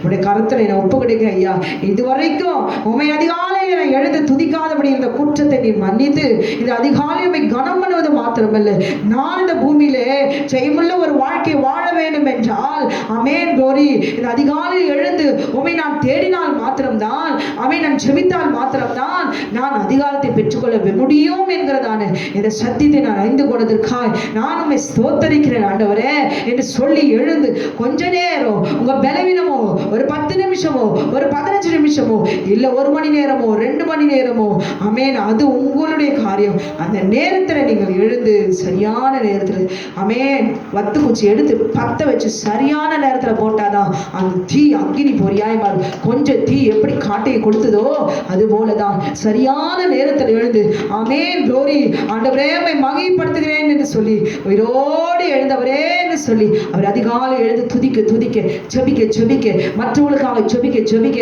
உடைய கருத்துல என்னை ஒப்பு கொடுக்க ஐயா. இதுவரைக்கும் உண்மை அதிகாலையில் அதிகாலையில் நான் எழுந்து துதிக்காதபடி இந்த குற்றத்தை நீ மன்னித்து இந்த அதிகாலையை கனம் பண்ணுவது மாத்திரமல்ல, நான் இந்த பூமியிலே ஜெயமுள்ள ஒரு வாழ்க்கை வாழ வேண்டும் என்றால் ஆமென் க்ளோரி, இந்த அதிகாலையில் எழுந்து உம்மை நான் தேடினால் மாத்திரம்தான், ஆமென், நான் ஜெபித்தால் மாத்திரம்தான் நான் அதிகாரத்தை பெற்றுக்கொள்ள முடியும் என்கிறதான இந்த சத்தியத்தை நான் அறிந்து கொண்டதற்காய் நான் உம்மை ஸ்தோத்தரிக்கிறேன் ஆண்டவரே என்று சொல்லி எழுந்து கொஞ்ச நேரம் உங்க பலவீனமோ ஒரு 10 நிமிஷமோ ஒரு 15 நிமிஷமோ இல்ல 1 மணி நேரமோ 2 மணி நேரமோ ஆமென், அது உங்களுடைய காரியம். அந்த நேரத்துல நீங்கள் எழுந்து சரியான நேரத்துல ஆமென் வத்து குச்சி எடுத்து பத்த வச்சு சரியான நேரத்துல போட்டாதான் அந்த தீ அக்கினி பொறியாய் மாறும். கொஞ்சம் தீ எப்படி காட்டையை கொடுத்ததோ அது போலதான் சரியான நேரத்தில் எழுந்து ஆமென் க்ளோரி ஆண்டவரே உம்மை மகிமைப்படுத்துகிறேன் என்று சொல்லி உயிரோடு எழுந்தவரே என்று சொல்லி அவர் அதிகாலை எழுந்து துதிக்க துதிக்க ஜெபிக்க ஜெபிக்க மற்றவர்களுக்காக ஜெபிக்க ஜெபிக்க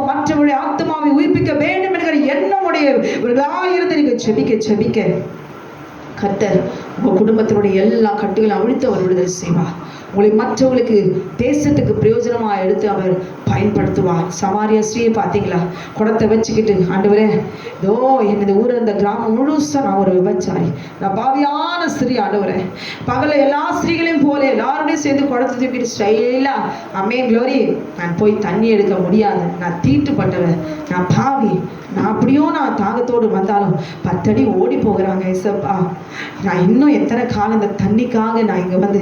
மற்றவருடைய ஆத்மாவை உயிர்ப்பிக்க வேண்டும் என்கிற எண்ணமுடையவர்களாயிருந்து நீங்க ஜெபிக்க ஜெபிக்க கர்த்தர் உங்க குடும்பத்தினுடைய எல்லா கட்டுகளும் அவிழ்த்து அவர் விடுதலை செய்வார். உங்களை மற்றவர்களுக்கு தேசத்துக்கு பிரயோஜனமா எடுத்து அவர் பயன்படுத்துவார். சமாரியா ஸ்ரீயை பார்த்தீங்களா, குடத்தை வச்சுக்கிட்டு ஆண்டவரே இதோ எனது ஊர் அந்த கிராமம் முழுசா நான் ஒரு விபச்சாரி, நான் பாவியான ஸ்திரீ ஆண்டவரே, பகல எல்லா ஸ்திரீகளையும் போல எல்லாருடையும் சேர்ந்து குடத்தை தூக்கிட்டு ஸ்டைலா ஆமென் க்ளோரி நான் போய் தண்ணி எடுக்க முடியாது, நான் தீட்டுப்பட்டவன், நான் பாவி, நான் அப்படியோ நான் தாகத்தோடு வந்தாலும் 10 அடி ஓடி போகிறாங்க ஏசப்பா, நான் இன்னும் எத்தனை காலம் இந்த தண்ணிக்காக நான் இங்கே வந்து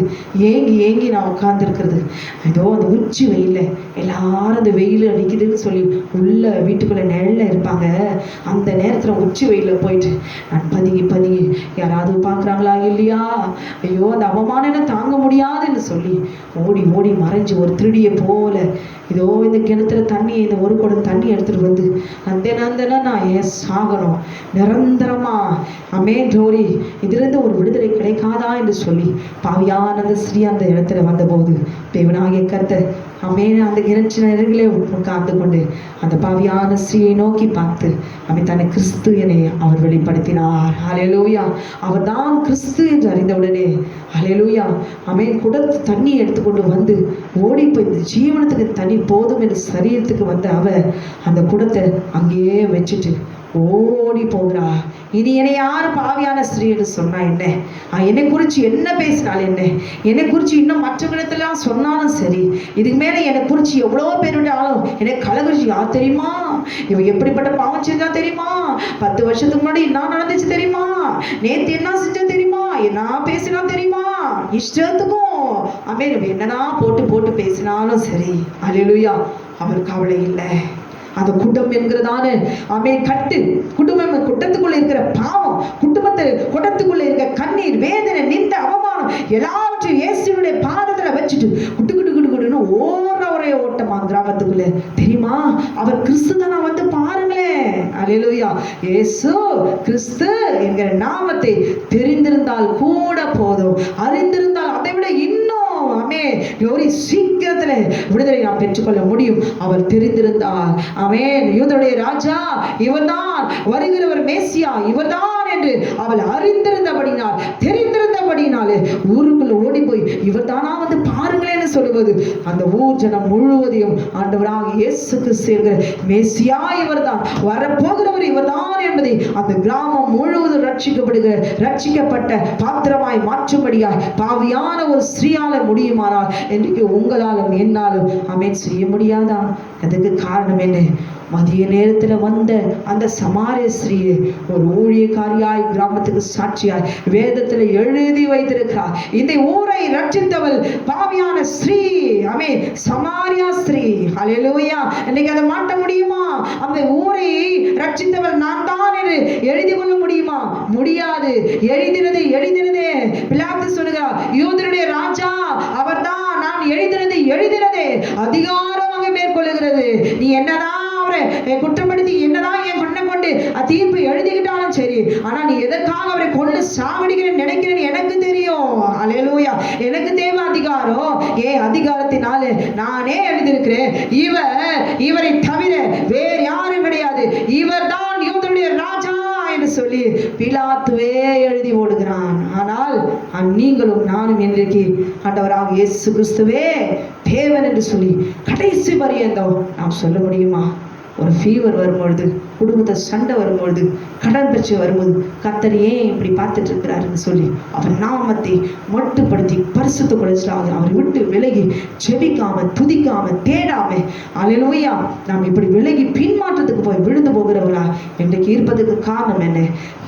ஏங்கி ஏங்கி நான் உட்கார்ந்துருக்கிறது. ஏதோ அந்த உச்சி வெயில்ல எல்லாரும் அந்த வெயில் அடிக்குதுன்னு சொல்லி உள்ள வீட்டுக்குள்ள நிழல்ல இருப்பாங்க. அந்த நேரத்தில் உச்சி வெயிலில் போயிட்டு நான் பதுங்கி பதுங்கி யாராவது பார்க்குறாங்களா இல்லையா, ஐயோ அந்த அவமானம் தாங்க முடியாதுன்னு சொல்லி ஓடி ஓடி மறைஞ்சு ஒரு திருடியை போல இதோ இந்த கிணத்துல தண்ணி இந்த ஒரு குடம் தண்ணி எடுத்துட்டு வந்து அந்த நான் ஏன் சாகணும் நிரந்தரமா ஆமென் க்ளோரி இதிலிருந்து ஒரு விடுதலை கிடைக்காதா என்று சொல்லி பாவியான அந்த ஸ்ரீ அந்த இடத்துல வந்தபோது தேவனாகிய கர்த்தர் ஆமென் அந்த கிணற்று நெருங்கிலே உட்கார்ந்து கொண்டு அந்த பாவியான ஸ்ரீயை நோக்கி பார்த்து அவன் தன்னை கிறிஸ்து என அவர் வெளிப்படுத்தினார். ஹல்லேலூயா, அவர் தான் கிறிஸ்து என்று அறிந்தவுடனே ஹல்லேலூயா ஆமென் குடத்து தண்ணி எடுத்துக்கொண்டு வந்து ஓடி போய் இந்த ஜீவனத்துக்கு தண்ணி போதும் என்று சரீரத்துக்கு வந்த அவர் அந்த குடத்தை அங்கேயே வச்சுட்டு ஓடி போகிறா. இனி என்னை யாரு பாவியான ஸ்திரீ என்று சொன்னா என்ன, என்னை குறிச்சு என்ன பேசினாள் என்ன, என்னை குறிச்சு இன்னும் மற்றவங்களிடத்தெல்லாம் சொன்னாலும் சரி, இதுக்கு மேல என்னை குறிச்சு எவ்வளோ பேருண்டாலும் என்னை கலகரிச்சு யார் தெரியுமா, இவன் எப்படிப்பட்ட பாவம் செஞ்சா தெரியுமா, 10 வருஷத்துக்கு முன்னாடி என்ன நடந்துச்சு தெரியுமா, நேத்து என்ன செஞ்சா தெரியுமா, என்ன பேசினா தெரியுமா, இஷ்டத்துக்கும் ஆமென் என்னதான் போட்டு போட்டு பேசினாலும் சரி அல்லேலூயா அவருக்கு கவலை இல்லை. அந்த குடும்பம் என்கிறதான ஆமென் கட்டு குடும்பம் குட்டத்துக்குள்ள இருக்கிற பாவம் குடத்துக்குள்ள இருக்கிற கண்ணீர் வேதனை நிந்த அவமானம் எல்லாவற்றையும் இயேசுவினுடைய பாதத்துல வச்சுட்டு குட்டு குட்டு குட்டு குட்டுன்னு ஒரே ஓட்டமா கிராமத்துக்குள்ள தெரியுமா, அவர் கிறிஸ்து தானா வந்து பாருங்களேன் அல்லேலூயா இயேசு கிறிஸ்து என்கிற நாமத்தை தெரிந்திருந்தால் கூட போதும், அறிந்திருந்தால் அதை விட இன்னும் ஆமென் க்ளோரி சீக்கிரத்துல விடுதலை நாம் பெற்றுக்கொள்ள முடியும். அவர் தெரிந்திருந்தார் ஆமென் யூதருடைய ராஜா இவர்தான், வருகிறவர் மேசியா இவர்தான் என்று அவள் அறிந்திருந்தபடினால் தெரிந்திருந்தபடினாலே ஊருக்குள்ள ஓடி போய் இவர்தானா வந்து பாருங்களேன்னு சொல்லுவது அந்த ஊர் ஜனம் முழுவதையும் ஆண்டவராக இயேசு கிறிஸ்து என்கிற மேசியா இவர்தான், வரப்போகிறவர் இவர்தான் என்பதை அந்த கிராமம் முழுவதும் ரட்சிக்கப்பட்ட பாத்திரமாய் மாற்றும்படியாய் பாவியான ஒரு ஸ்ரீயால முடியுமானால் இன்றைக்கு உங்களாலும் என்னாலும் ஆமென் செய்ய முடியாதா? அதுக்கு காரணம் என்ன? மதிய நேரத்துல வந்த அந்த சமாரிய ஸ்ரீயை ஒரு ஊழியக்காரியாய் கிராமத்துக்கு சாட்சியாய் வேதத்துல எழுதி வைத்திருக்கிறார். இந்த ஊரை ரட்சித்தவள் பாவியான ஸ்ரீ ஆமென் சமாரியா ஸ்ரீ ஹல்லேலூயா. இன்னைக்கு அதை மாட்ட முடியுமா? அந்த ஊரை ரட்சித்தவள் நான் தான் என்று எழுதி கொள்ள முடியுமா? முடியாது. எழுதினதே பிலாத்து சொல்லுகிறார், யூதருடைய ராஜா அவர்தான், நான் எழுதினதே அதிகாரமாக மேற்கொள்ளுகிறது. நீ என்னதான் அவரை குற்றப்படுத்தி என்னதான் என் கண்ணை கொண்டு தீர்ப்பு எழுதிக்கிட்டாலும் சரி, ஆனா நீ எதற்காக அவரை கொண்டு சாவடிக்கிறேன்னு நினைக்கிறேன்னு எனக்கு தெரியும். அல்லேலூயா. எனக்கு தேவை அதிகாரம். அதிகாரத்தினால நானே எழுதியிருக்கிறேன், இவரை தவிர வேறு யாரும் கிடையாது, இவர் தான் யூதருடைய ராஜா என்று சொல்லி பிலாத்துவே எழுதி ஓடுகிறான். ஆனால் நீங்களும் நானும் இன்றைக்கு ஆண்டவராக இயேசு கிறிஸ்துவே தேவன் என்று சொல்லி கடைசி பரியந்தம் நாம் சொல்ல முடியுமா? ஒரு ஃபீவர் வரும்பொழுது, குடும்பத்தை சண்டை வரும்பொழுது, கடன் பிரச்சனை வரும்போது கர்த்தர் ஏன் இப்படி பார்த்துட்டு இருக்கிறாருன்னு சொல்லி அவர் நாமத்தை மட்டுப்படுத்தி பரிசுத்த குலைச்சலாக அவரை விட்டு விலகி செபிக்காம துதிக்காம தேடாம அல்லேலூயா நாம் இப்படி விலகி பின்மாற்றத்துக்கு போய் விழுந்து போகிறவர்களா இன்றைக்கு இருப்பதற்கு காரணம் என்ன?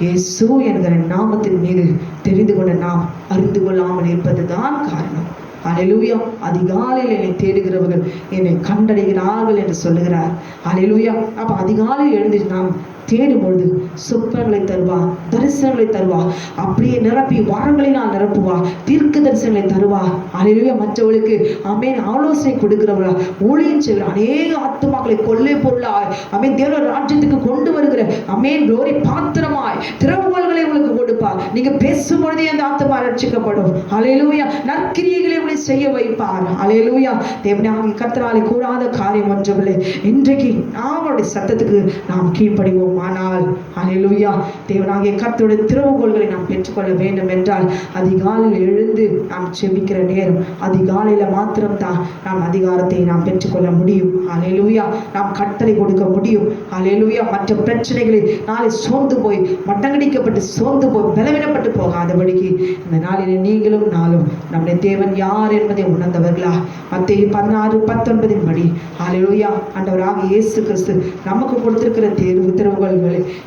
இயேசு என்கிற நாமத்தின் மீது தெரிந்து கொண்ட நாம் அறிந்து கொள்ளாமல் இருப்பதுதான் காரணம். அல்லேலூயா. அதிகாலையில் என்னை தேடுகிறவர்கள் என்னை கண்டடைகிறார்கள் என்று சொல்லுகிறார். அல்லேலூயா. அப்ப அதிகாலையில் எழுந்து நாம் தேடும் பொழுது சொப்பனங்களை தருவா, தரிசனங்களை தருவா, அப்படியே நிரப்பி வரங்களினால் நிரப்புவா, தீர்க்க தரிசனங்களை தருவா. அல்லேலூயா. மற்றவர்களுக்கு ஆமென் ஆலோசனை கொடுக்கிறவர்களா, ஊழியம் செய்கிற அநேக ஆத்துமாக்களை கொள்ளை பொருளாய் ஆமென் தேவ ராஜ்யத்துக்கு கொண்டு வருகிற ஆமென் glory பாத்திரமாய் திறவுகோல்களை உங்களுக்கு கொடுப்பா. நீங்க பேசும்பொழுதே அந்த ஆத்துமா ரட்சிக்கப்படும். அல்லேலூயா. நற்கிரியைகளை உங்களை செய்ய வைப்பார். அல்லேலூயா. தேவனாகிய கர்த்தராலே கூடாத காரியம் ஒன்றுமில்லை. இன்றைக்கு அவருடைய சத்தத்துக்கு நாம் கீழ்ப்படிவோம். ஆனால் அல்லேலூயா தேவனாகிய கர்த்தருடைய திறவுகோல்களை நாம் பெற்றுக்கொள்ள வேண்டும் என்றால் அதிகாலையில் எழுந்து நாம் செபிக்கிற நேரம், அதிகாலையில மாத்திரம்தான் நாம் அதிகாரத்தை நாம் பெற்றுக்கொள்ள முடியும். அல்லேலூயா. நாம் கட்டளை கொடுக்க முடியும். அல்லேலூயா. மற்ற பிரச்சனைகளை நாளை சோர்ந்து போய் மட்டங்கடிக்கப்பட்டு சோர்ந்து போய் பலவீனப்பட்டு போகாதபடிக்கு இந்த நாளிலே நீங்களும் நாளும் நம்முடைய தேவன் யார் என்பதை உணர்ந்தவர்களா மத்தேயு 16:19 படி அல்லேலூயா ஆண்டவராகிய இயேசு கிறிஸ்து நமக்கு கொடுத்திருக்கிற திறவுகோல்கள்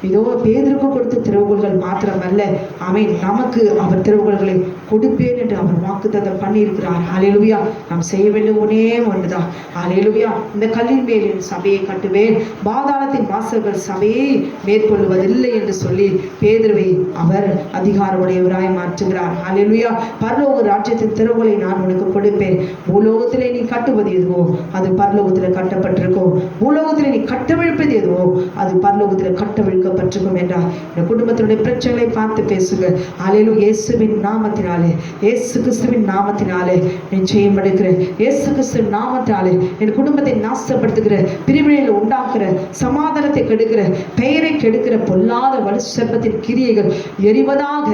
இதோ பேதுருக்கு கொடுத்த திறவுகோல்கள் மாத்திரமல்ல, ஆமென் நமக்கு அவர் திறவுகோல்களை கொடுப்பேன் என்று அவர் வாக்குத்தத்தம் பண்ணியிருக்கிறார். அல்லேலூயா. நாம் செய்ய வேண்டிய ஒரே ஒன்றுதான். அல்லேலூயா. இந்த கல்லின் மேல் என் சபையை கட்டுவேன், பாதாளத்தின் வாசல்கள் சபையை மேற்கொள்வதில்லை என்று சொல்லி பேதுருவை அவர் அதிகாரமுடையவராய் மாற்றுகிறார். அல்லேலூயா. பரலோக ராஜ்யத்தின் திறவுகளை நான் உனக்கு கொடுப்பேன். பூலோகத்திலே நீ கட்டுவது எதுவோ அது பரலோகத்தில் கட்டப்பட்டிருக்கும், பூலோகத்திலே நீ கட்டவிழ்ப்பது எதுவோ அது பரலோகத்தில் கட்டவிழ்க்கப்பட்டிருக்கும் என்றார். இந்த குடும்பத்தினுடைய பிரச்சனைகளை பார்த்து பேசுங்க. அல்லேலூயா. இயேசுவின் நாமத்தினாலே, இயேசு கிறிஸ்துவின் நாமத்தினாலே நிச்சயம் எடுக்கிற, இயேசு கிறிஸ்துவின் நாமத்தினாலே என் குடும்பத்தை நாசப்படுத்துகிற, பிரிவினையில் உண்டாக்குற, சமாதானத்தை கெடுக்கிற, பெயரை கெடுக்கிற பொல்லாத வலு சர்ப்பத்தின் கிரியைகள் எரிவதாக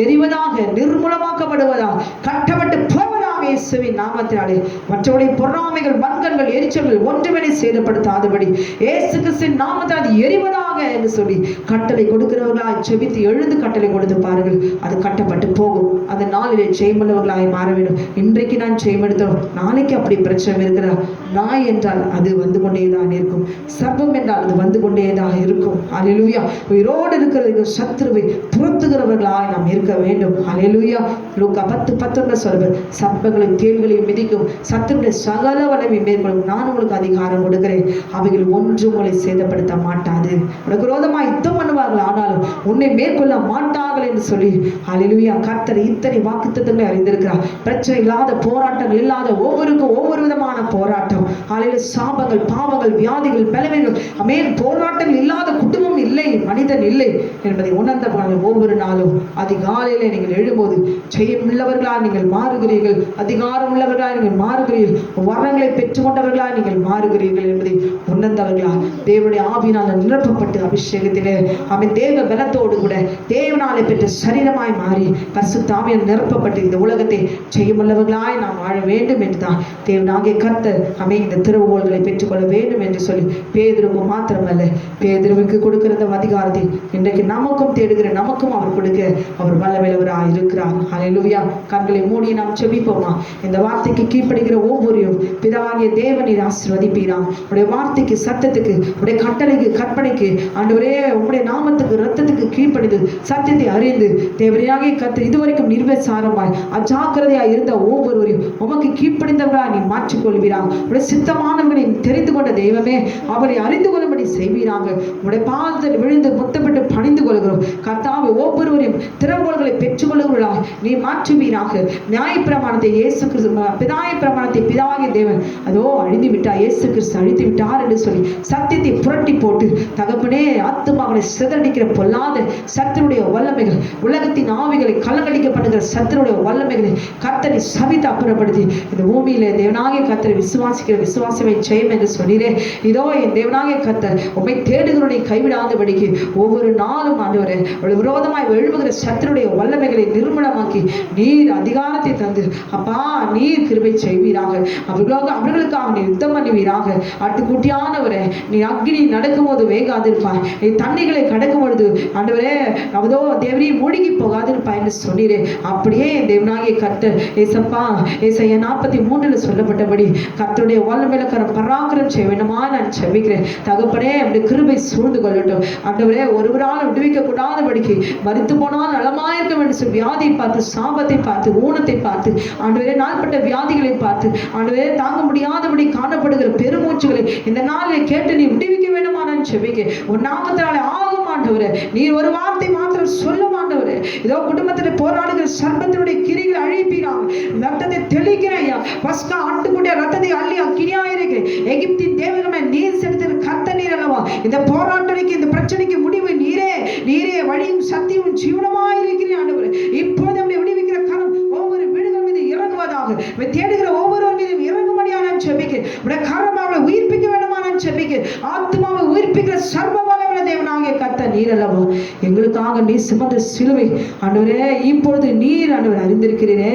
எரிவதாக நிர்மூலமாக்கப்படுவதா கட்டப்பட்டு போவதாக இயேசுவின் நாமத்தினாலே. மற்றவருடைய பொறாமைகள் வன்கண்கள் எரிச்சல்கள் ஒன்றுமே சேதப்படுத்தாதபடி இயேசு கிறிஸ்துவின் நாமத்தினால் எரிவதாக என்று சொல்லி கட்டளை கொடுக்கிறவர்களாய் செபித்து எழுந்து கட்டளை கொடுத்து பாருங்கள். அது கட்டப்பட்டு போகும். அந்த நாளிலே ஜெயமுள்ளவர்களாய் மாற வேண்டும். இன்றைக்கு நான் ஜெயமெடுத்தோம், நாளைக்கு அப்படி பிரச்சனை இருக்கிறா. நாய் என்றால் அது வந்து கொண்டேதான் இருக்கும், சர்ப்பம் என்றால் அது வந்து கொண்டேதான் இருக்கும். அல்லேலூயா. உயிரோடு இருக்கிற சத்துருவை துரத்துகிறவர்களாய் நாம் இருக்க வேண்டும். அல்லேலூயா. லூக்கா 10:19 சொல்லுவார், சர்ப்பங்களையும் தேள்களையும் மிதிக்கும், சத்துருடைய சகல வல்லமையும் மேற்கொள்ளும், நான் உங்களுக்கு அதிகாரம் கொடுக்கிறேன், அவைகள் ஒன்றும் உங்களை சேதப்படுத்த மாட்டாது. உனக்கு விரோதமாக யுத்தம் பண்ணுவார்கள், ஆனாலும் உன்னை மேற்கொள்ள மாட்டார்கள் என்று சொல்லி அல்லேலூயா கர்த்தர் இத்தனை வாக்குத்தத்தங்களை அறிந்திருக்கிறார். பிரச்சனை இல்லாத போராட்டங்கள் இல்லாத ஒவ்வொருக்கும் ஒவ்வொரு விதமான போராட்டம். அல்லேலூயா. சாபங்கள், பாவங்கள், வியாதிகள், பலவீனங்கள், ஆமென் போராட்டங்கள் இல்லாத குடும்பம் இல்லை, மனிதன் இல்லை என்பதை உணர்ந்த ஒவ்வொரு நாளும் அதிகாலையிலே நீங்கள் எழும்போது ஜெயம் உள்ளவர்களாக நீங்கள் மாறுகிறீர்கள், அதிகாரம் உள்ளவர்களாக நீங்கள் மாறுகிறீர்கள், வரங்களை பெற்றுக்கொண்டவர்களாக நீங்கள் மாறுகிறீர்கள் என்பதை உணர்ந்தவர்களா தேவனுடைய ஆவியினால் நிரப்பப்பட்டு அபிஷேகத்திலே அவன் தேவ பலத்தோடு கூட தேவனாலே பெற்ற சரீரமாய் மாறி பரிசுத்த ஆவியால் நிரப்பப்பட்டு இந்த உலகத்தை செய்யமுள்ளவர்களாய் நாம் வாழ வேண்டும் என்றுதான் தேவனாகிய கர்த்தர் அமை இந்த திறவுகோல்களை பெற்றுக்கொள்ள வேண்டும் என்று சொல்லி பேதுருக்கு மாத்திரமல்ல, பேதுருவுக்கு கொடுக்கிற அதிகாரத்தை இன்றைக்கு நமக்கும் தேடுகிற நமக்கும் அவர் கொடுக்க அவர் வல்லமையுள்ளவராய் இருக்கிறார். அல்லேலூயா. கண்களை மூடி நாம் செபிப்போமா? இந்த வார்த்தைக்கு கீழ்ப்படுகிற ஒவ்வொருவரையும் பிதாவாகிய தேவனீர் ஆசீர்வதிப்பீரா. உடைய வார்த்தைக்கு, சத்தத்துக்கு, உடைய கட்டளைக்கு, கற்பனைக்கு, ஆண்டவரே உம்முடைய நாமத்துக்கு, ரத்தத்துக்கு கீழ்ப்படிந்து சத்தியத்தை அறிந்து தேவரையாகிய கர்த்தர் இதுவரைக்கும் நிர்வசாரமாய் அஜாக்கிரதையாய் இருந்த ஒவ்வொருவரையும் உமக்கு கீழ்ப்படிந்தவர்களாய் நீ மாற்றிக்கொள்வீராங்க. உடைய சித்தமானவர்களை தெரிந்து கொண்ட தெய்வமே அவரை அறிந்து கொள்ளும்படி செய்வீராங்க. உடைய பாதத்தில் விழுந்து முத்தப்பட்டு பணிந்து கொள்கிறோம் கர்த்தாவே. ஒவ்வொருவரையும் திறவுகோல்களை பெற்றுக்கொள்ளுகிறாய் நீ மாற்றுவீராக. நியாயப்பிரமாணத்தை இயேசு கிறிஸ்து, பிதாய பிரமாணத்தை பிதாவாகிய தேவன் அதோ அழிந்து விட்டார், இயேசு கிறிஸ்து அழித்து விட்டார் என்று சொல்லி சத்தியத்தை புரட்டி போட்டு தகப்பனே ஆத்துமாக்களை சிதறடிக்கிற பொல்லாத சத்துருடைய வல்லமைகள், உலகத்தின் ஆவிகளை கலங்கடிக்கப்படுகிற சத்துருடைய வல்லமைகளை கர்த்தரை சபித்து அப்புறப்படுத்தி இந்த பூமியிலே தேவனாகிய கர்த்தரை விசுவாசிக்கிற விசுவாசமே ஜெயம் என்று சொல்லிலே. இதோ என் தேவனாகிய கர்த்தர் உம்மை தேடுகிறவனை கைவிடாதபடிக்கு ஒவ்வொரு நாளும் ஆண்டவரே விரோதமாய் எழுப்புகிற வருகிற சத்துருடைய வல்லமைகளை நிர்மூலமாக்கி நீர் அதிகாரத்தை தந்து அப்பா நீர் கிருபை செய்வீராக. அவர்களுக்காக நீ யுத்தம் பண்ணுவீராக. ஆட்டுக்குட்டியானவரே, நீ அக்னி நடக்கும் போது வேகாதிருப்பாய், நீ தண்ணிகளை கடக்கும் பொழுது ஆண்டவரே அவதோ தேவரீ மூழ்கி போகாதிருப்பாய் என்று சொன்னீரே. அப்படியே தேவனாகிய கர்த்தர் ஏசப்பா ஏசாயா 43 சொல்லப்பட்டபடி கர்த்தருடைய வல்லமையில பராக்கிரம் செய்ய வேண்டுமா நான் செபிக்கிறேன். தகப்பனே அப்படி கிருபை சூழ்ந்து கொள்ளட்டும். ஆண்டவரே ஒருவரால் விடுவிக்க கூடாதபடிக்கு மரித்து போனால் நலமாயிருக்கும் என்று சொல்லி வியாதியை பார்த்து, சாபத்தை பார்த்து, ஊனத்தை பார்த்து, ஆண்டவரே நாள்பட்ட வியாதிகளை பார்த்து, ஆண்டவரே தாங்க முடியாதபடி காணப்படுகிற பெருமூச்சுகளை இந்த நாளில் கேட்டு நீ விடுவிக்க வேண்டுமா நான் செபிக்கிறேன். ஒரு நாமத்தினாலே ஆகும் ஆண்டவரே. நீ ஒரு வார்த்தை மாத்திரம் சொல்லும் ஆண்டவரே. இதோ குடும்பத்தில் போராடுகிற சர்ப்பத்தினுடைய கிரிகளை அழிப்பீராக. ரத்தத்தை தெளிக்கிறேன் ஐயா. பஸ்கா ஆட்டுக்குட்டிய ரத்தத்தை அள்ளி அக்கினியாயிருக்கு. எகிப்தின் தேவனமே நீர் செலுத்துகிற கர்த்த நீர் அல்லவா. இந்த போராட்டத்துக்கு இந்த பிரச்சனைக்கு முடிவு நீரே. நீரே வழியும் சத்தியமும் ஜீவனமாய் இருக்கிறேன் ஆண்டவரே. இப்போது நம்மை விடுவிக்கிற கரம் ஒவ்வொரு வீடுகள் மீது இறங்குவதாக. தேடுகிற ஒவ்வொருவர் மீதும் இறங்கும்படியா நான் செபிக்கிறேன். உடைய கரம் அவளை உயிர்ப்பிக்க வேண்டுமா நான் செபிக்கிறேன். ஆத்மாவை உயிர்ப்பிக்கிற சர்வ வல்லமையுள்ள தேவனாகிய கர்த்தர் நீர் அல்லவா. எங்களுக்காக நீர் சுமந்த சிலுவை ஆண்டவரே இப்பொழுது நீர் ஆண்டவர் அறிந்திருக்கிறீரே.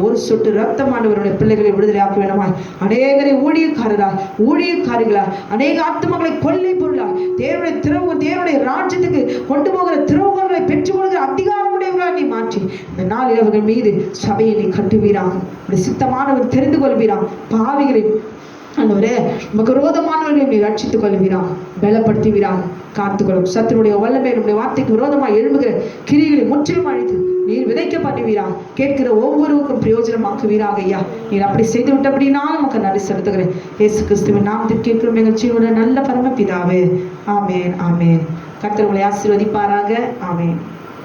ஒரு சொட்டு ரத்தம் ஆண்டவருடைய பிள்ளைகளை விடுதலை ஆக்க வேண்டுமா. அநேகரை ஊழியக்காரிகளா அநேக ஆத்மாக்களை கொள்ளை பொருளா தேவனுடைய ராஜ்யத்துக்கு கொண்டு போகிற திறவுகளை பெற்றுக் கொள்கிற அதிகாரமுடையவர்களா நீ மாற்றி இந்த நாளில் அவர்கள் மீது சபையை நீ கட்டுவீராக. சித்தமானவர் தெரிந்து கொள்வீராக. பாவிகளை ஆண்டவரே நமக்கு விரோதமானவர்களை நீ ரட்சித்துக் கொள்வீராக, பலப்படுத்துவீராக, காத்துக்கொள்ளும். சத்துருடைய வல்லமை நம்முடைய வார்த்தைக்கு விரோதமாக எழும்புகிற கிரிகளை முற்றிலும் அழித்து நீர் விதைக்க பண்ணுவீரா. கேட்கிற ஒவ்வொருவருக்கும் பிரயோஜனமாக்குவீராக ஐயா. நீர் அப்படி செய்து விட்டபடினா நமக்கு நன்றி செலுத்துகிறேன். இயேசு கிறிஸ்துவின் நாமத்தில் கேட்கிறோம் எங்கள் ஜீவனுடைய நல்ல பரமபிதாவே. ஆமேன் ஆமேன். கர்த்தர் உங்களை ஆசீர்வதிப்பாராக. ஆமேன்.